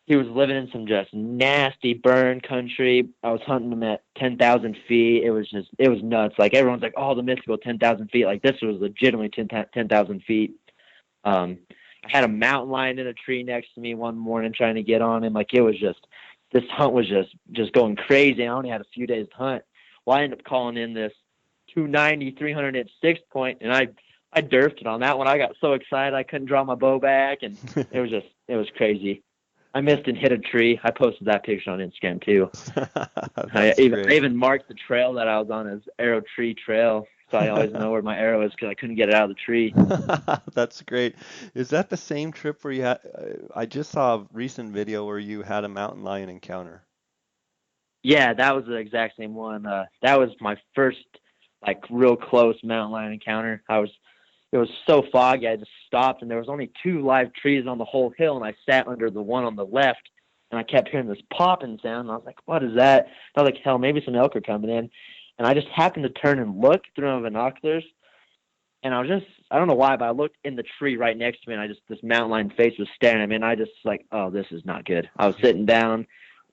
He was living in some just nasty burn country. I was hunting him at 10,000 feet. It was nuts. Like everyone's like, oh, the mythical 10,000 feet. Like this was legitimately 10,000 feet. I had a mountain lion in a tree next to me one morning trying to get on him. Like this hunt was just going crazy. I only had a few days to hunt. Well, I ended up calling in this 290, 300-inch 6-point, and I durfed it on that one. I got so excited I couldn't draw my bow back, and it was crazy. I missed and hit a tree. I posted that picture on Instagram too. I even marked the trail that I was on as Arrow Tree Trail, so I always know where my arrow is because I couldn't get it out of the tree. That's great. Is that the same trip where you had? I just saw a recent video where you had a mountain lion encounter. Yeah, that was the exact same one. That was my first like real close mountain lion encounter. It was so foggy, I just stopped, and there was only 2 live trees on the whole hill, and I sat under the one on the left, and I kept hearing this popping sound, and I was like, what is that? And I was like, hell, maybe some elk are coming in. And I just happened to turn and look through my binoculars, and I don't know why, but I looked in the tree right next to me, and this mountain lion face was staring at me, and I just like, oh, this is not good. I was sitting down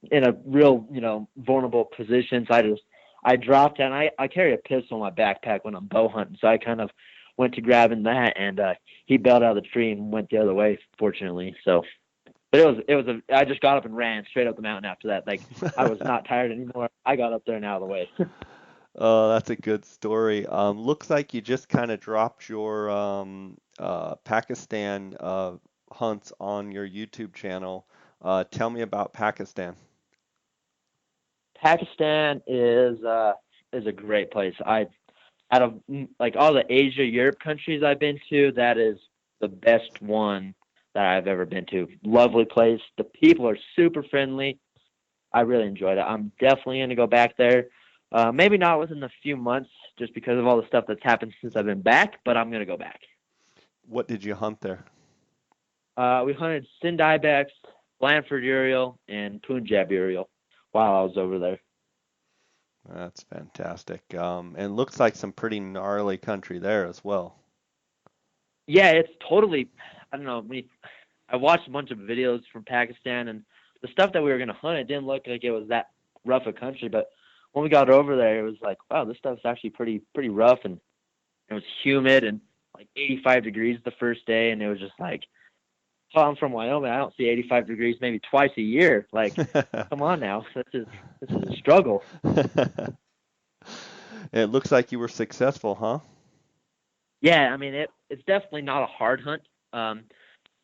in a real, vulnerable position, so I dropped down. I carry a pistol in my backpack when I'm bow hunting, so I kind of went to grabbing that, and he bailed out of the tree and went the other way, fortunately. So, but I just got up and ran straight up the mountain after that. Like I was not tired anymore. I got up there and out of the way. Oh, that's a good story. Looks like you just kind of dropped your Pakistan hunts on your YouTube channel. Tell me about Pakistan. Pakistan is a great place. Out of like all the Asia, Europe countries I've been to, that is the best one that I've ever been to. Lovely place. The people are super friendly. I really enjoyed it. I'm definitely going to go back there. Maybe not within a few months, just because of all the stuff that's happened since I've been back, but I'm going to go back. What did you hunt there? We hunted Sind ibex, Blanford Uriel, and Punjab Uriel while I was over there. That's fantastic. And looks like some pretty gnarly country there as well. Yeah, it's totally. I don't know. I watched a bunch of videos from Pakistan, and the stuff that we were going to hunt, it didn't look like it was that rough a country. But when we got over there, it was like, wow, this stuff's actually pretty rough, and it was humid and like 85 degrees the first day, and it was just like, oh, I'm from Wyoming. I don't see 85 degrees maybe twice a year. Like, come on now, this is a struggle. It looks like you were successful, huh? Yeah, I mean it's definitely not a hard hunt.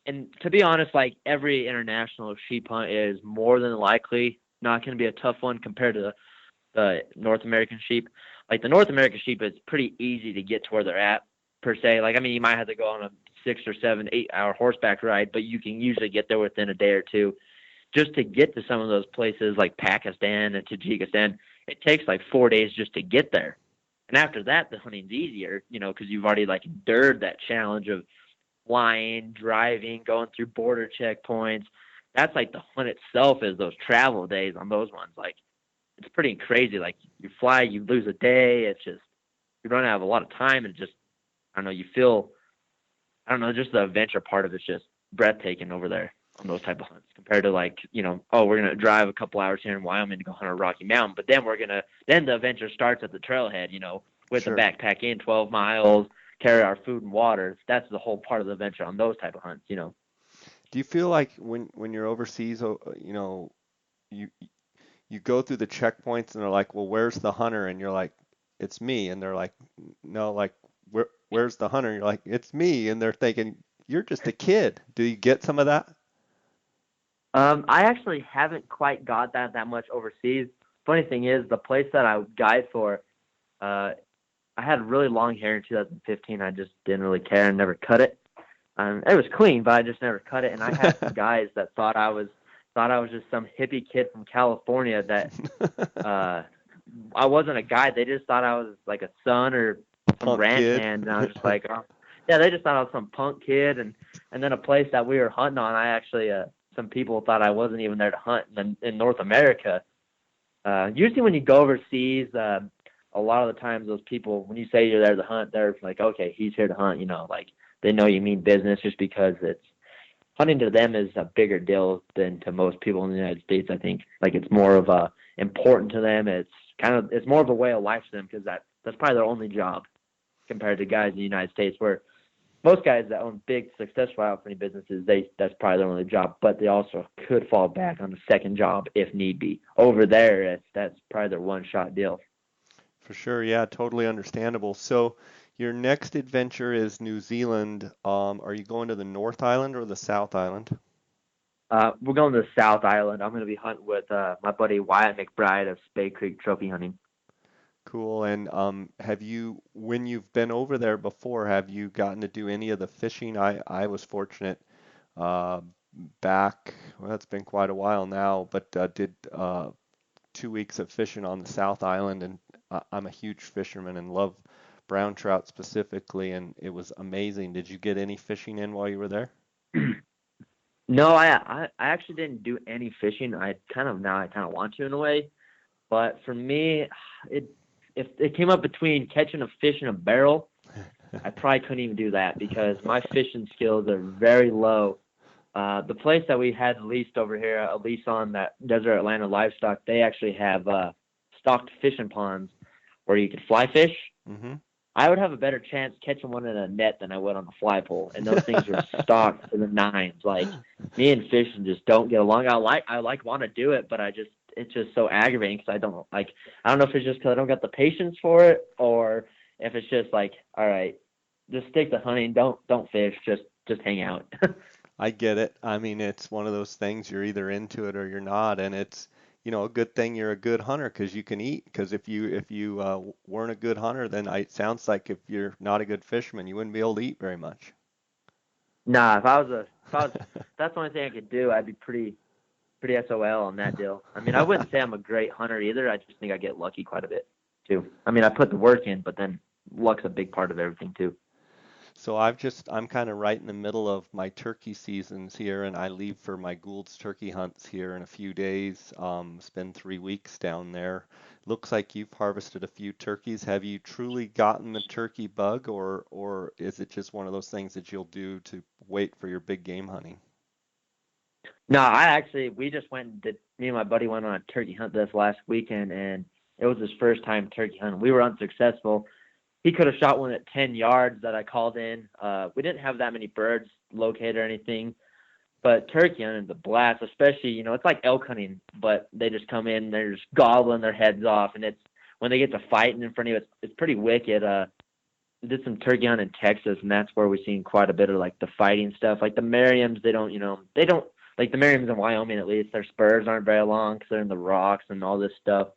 And to be honest, like every international sheep hunt is more than likely not going to be a tough one compared to the North American sheep. Like the North American sheep is pretty easy to get to where they're at per se. Like I mean, you might have to go on a 6 or 7, 8 hour horseback ride, but you can usually get there within a day or two. Just to get to some of those places like Pakistan and Tajikistan, it takes like 4 days just to get there. And after that, the hunting's easier, because you've already like endured that challenge of flying, driving, going through border checkpoints. That's like the hunt itself is those travel days on those ones. Like it's pretty crazy. Like you fly, you lose a day. run out of a lot of time, and just I don't know, you feel I don't know, just the adventure part of it's just breathtaking over there on those type of hunts compared to like, oh, we're gonna drive a couple hours here in Wyoming to go hunt a Rocky Mountain, but then the adventure starts at the trailhead, with Sure. the backpack in 12 miles, carry our food and water. That's the whole part of the adventure on those type of hunts. Do you feel like when you're overseas, you you go through the checkpoints and they're like, "Well, where's the hunter?" And you're like, "It's me." And they're like, "No, like where's the hunter?" And you're like, "It's me." And they're thinking, "You're just a kid." Do you get some of that? I actually haven't quite got that much overseas. Funny thing is, the place that I guide for, uh, I had really long hair in 2015. I just didn't really care and never cut it. It was clean, but I just never cut it. And I had some guys that thought I was just some hippie kid from California that I wasn't a guy. They just thought I was like a son or some Punk ranch kid. hand. And I was just like, oh. Yeah, they just thought I was some punk kid. And then a place that we were hunting on, I actually some people thought I wasn't even there to hunt in North America. Usually when you go overseas, a lot of the times those people, when you say you're there to hunt, they're like, okay, he's here to hunt. Like they know you mean business, just because hunting to them is a bigger deal than to most people in the United States. I think like it's more of a important to them. It's more of a way of life to them, because that's probably their only job compared to guys in the United States, where most guys that own big successful outfitting businesses, that's probably their only job, but they also could fall back on a second job if need be. Over there, that's probably their one shot deal. For sure, yeah, totally understandable. So your next adventure is New Zealand. Are you going to the North Island or the South Island? We're going to the South Island. I'm going to be hunting with my buddy Wyatt McBride of Spade Creek Trophy Hunting. Cool. And when you've been over there before, have you gotten to do any of the fishing? I was fortunate uh, back, well, it's been quite a while now, but did 2 weeks of fishing on the South Island, and I'm a huge fisherman and love brown trout specifically, and it was amazing. Did you get any fishing in while you were there? No, I actually didn't do any fishing. I kind of want to in a way, but for me, if it came up between catching a fish in a barrel, I probably couldn't even do that because my fishing skills are very low. The place that we had leased over here, a lease on that Desert Atlanta Livestock, they actually have stocked fishing ponds where you could fly fish. Mm-hmm. I would have a better chance catching one in a net than I would on a fly pole, and those things are stocked to the nines. Like me and fishing just don't get along. I want to do it, but it's just so aggravating because I don't know if it's just because I don't got the patience for it, or if it's just like, all right, just stick to hunting, don't fish, just hang out. I get it. I mean, it's one of those things, you're either into it or you're not, and it's, a good thing you're a good hunter because you can eat. Because if you weren't a good hunter, then it sounds like if you're not a good fisherman, you wouldn't be able to eat very much. Nah, that's the only thing I could do. I'd be pretty SOL on that deal. I mean, I wouldn't say I'm a great hunter either. I just think I get lucky quite a bit too. I mean, I put the work in, but then luck's a big part of everything too. So I'm kind of right in the middle of my turkey seasons here, and I leave for my Gould's turkey hunts here in a few days. Spend 3 weeks down there. Looks like you've harvested a few turkeys. Have you truly gotten the turkey bug, or is it just one of those things that you'll do to wait for your big game hunting? No, we just me and my buddy went on a turkey hunt this last weekend, and it was his first time turkey hunting. We were unsuccessful. He could have shot one at 10 yards that I called in. We didn't have that many birds located or anything, but turkey hunting is a blast, especially, it's like elk hunting, but they just come in, they're just gobbling their heads off, and it's when they get to fighting in front of you, it's pretty wicked. We did some turkey hunting in Texas, and that's where we've seen quite a bit of like the fighting stuff. Like the Merriams, they don't like the Merriams in Wyoming, at least their spurs aren't very long because they're in the rocks and all this stuff.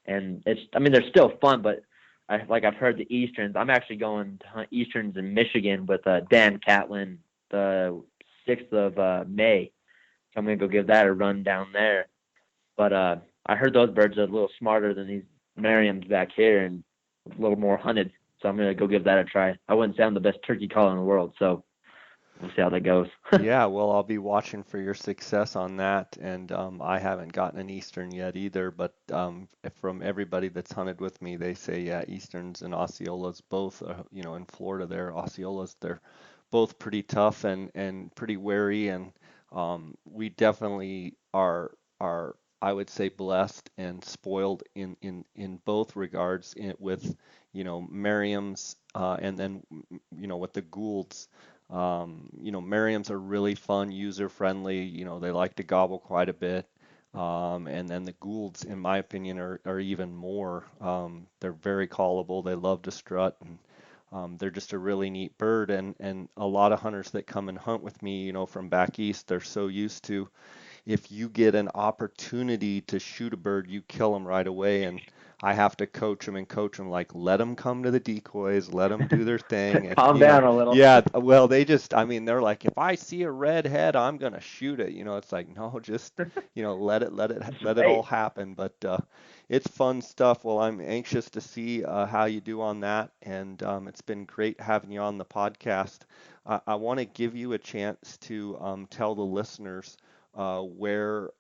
And they're still fun, but I've heard the Easterns. I'm actually going to hunt Easterns in Michigan with Dan Catlin the 6th of May. So I'm going to go give that a run down there. But I heard those birds are a little smarter than these Merriams back here and a little more hunted. So I'm going to go give that a try. I wouldn't say I'm the best turkey caller in the world, so we'll see how that goes. Yeah, well, I'll be watching for your success on that, and I haven't gotten an Eastern yet either, but from everybody that's hunted with me, they say, yeah, Easterns and Osceolas both, in Florida there, Osceolas, they're both pretty tough and pretty wary, and we definitely are I would say blessed and spoiled in both regards with, Merriam's and then, with the Goulds. Merriams are really fun, user friendly. They like to gobble quite a bit. And then the Goulds, in my opinion, are even more. They're very callable. They love to strut, and they're just a really neat bird. And a lot of hunters that come and hunt with me, from back east, they're so used to if you get an opportunity to shoot a bird, you kill them right away. And I have to coach them like, let them come to the decoys, let them do their thing. And, Calm down a little. yeah, well, they're like, if I see a red head, I'm going to shoot it. It's like, no, just, let it all Hey. happen. But it's fun stuff. Well, I'm anxious to see how you do on that. And it's been great having you on the podcast. I want to give you a chance to tell the listeners where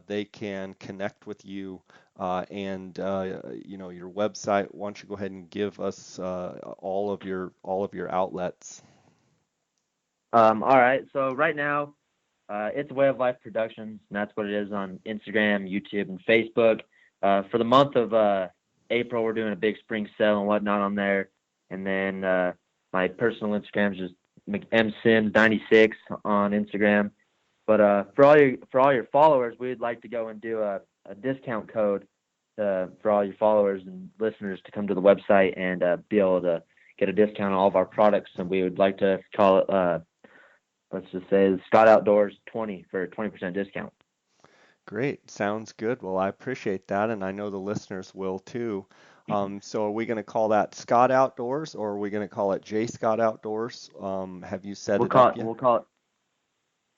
they can connect with you and your website. Why don't you go ahead and give us all of your outlets? All right. So right now, it's Way of Life Productions, and that's what it is on Instagram, YouTube, and Facebook. For the month of April, we're doing a big spring sale and whatnot on there. And then my personal Instagram is just MCsims96 on Instagram. But for all your followers, we'd like to go and do a discount code for all your followers and listeners to come to the website and be able to get a discount on all of our products. And we would like to call it, let's just say, Scott Outdoors 20 for a 20% discount. Great, sounds good. Well, I appreciate that, and I know the listeners will too. So are we going to call that Scott Outdoors, or are we going to call it J Scott Outdoors? Have you set We'll it call up it yet?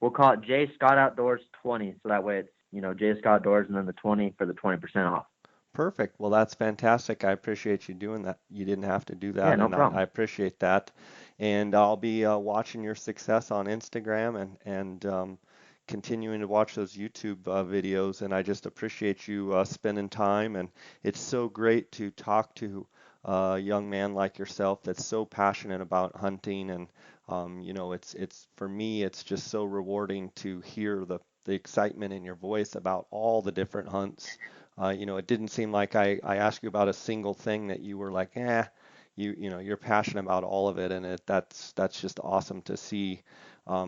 we'll call it J Scott Outdoors 20, so that way it's J Scott Outdoors and then the 20 for the 20% off. Perfect. Well, that's fantastic. I appreciate you doing that. You didn't have to do Yeah, that, no and I problem. appreciate that. And I'll be watching your success on Instagram and continuing to watch those YouTube videos. And I just appreciate you spending time. And it's so great to talk to a young man like yourself that's so passionate about hunting. And it's for me, it's just so rewarding to hear the excitement in your voice about all the different hunts. It didn't seem like I asked you about a single thing that you were like, you're passionate about all of it, and that's just awesome to see.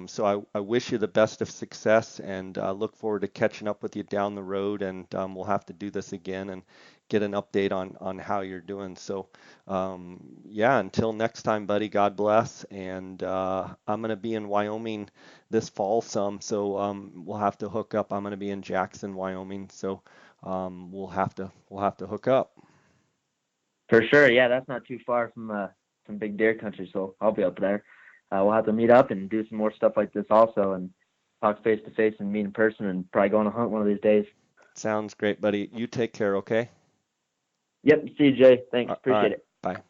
So I wish you the best of success, and look forward to catching up with you down the road, and we'll have to do this again and get an update on how you're doing. So yeah, until next time, buddy, God bless. And I'm going to be in Wyoming this fall some, so we'll have to hook up. I'm going to be in Jackson, Wyoming, so we'll have to hook up. For sure. Yeah, that's not too far from some big deer country, so I'll be up there. We'll have to meet up and do some more stuff like this also, and talk face to face and meet in person, and probably go on a hunt one of these days. Sounds great, buddy. You take care, okay? Yep. See you, Jay. Thanks. All right. Appreciate it. Bye.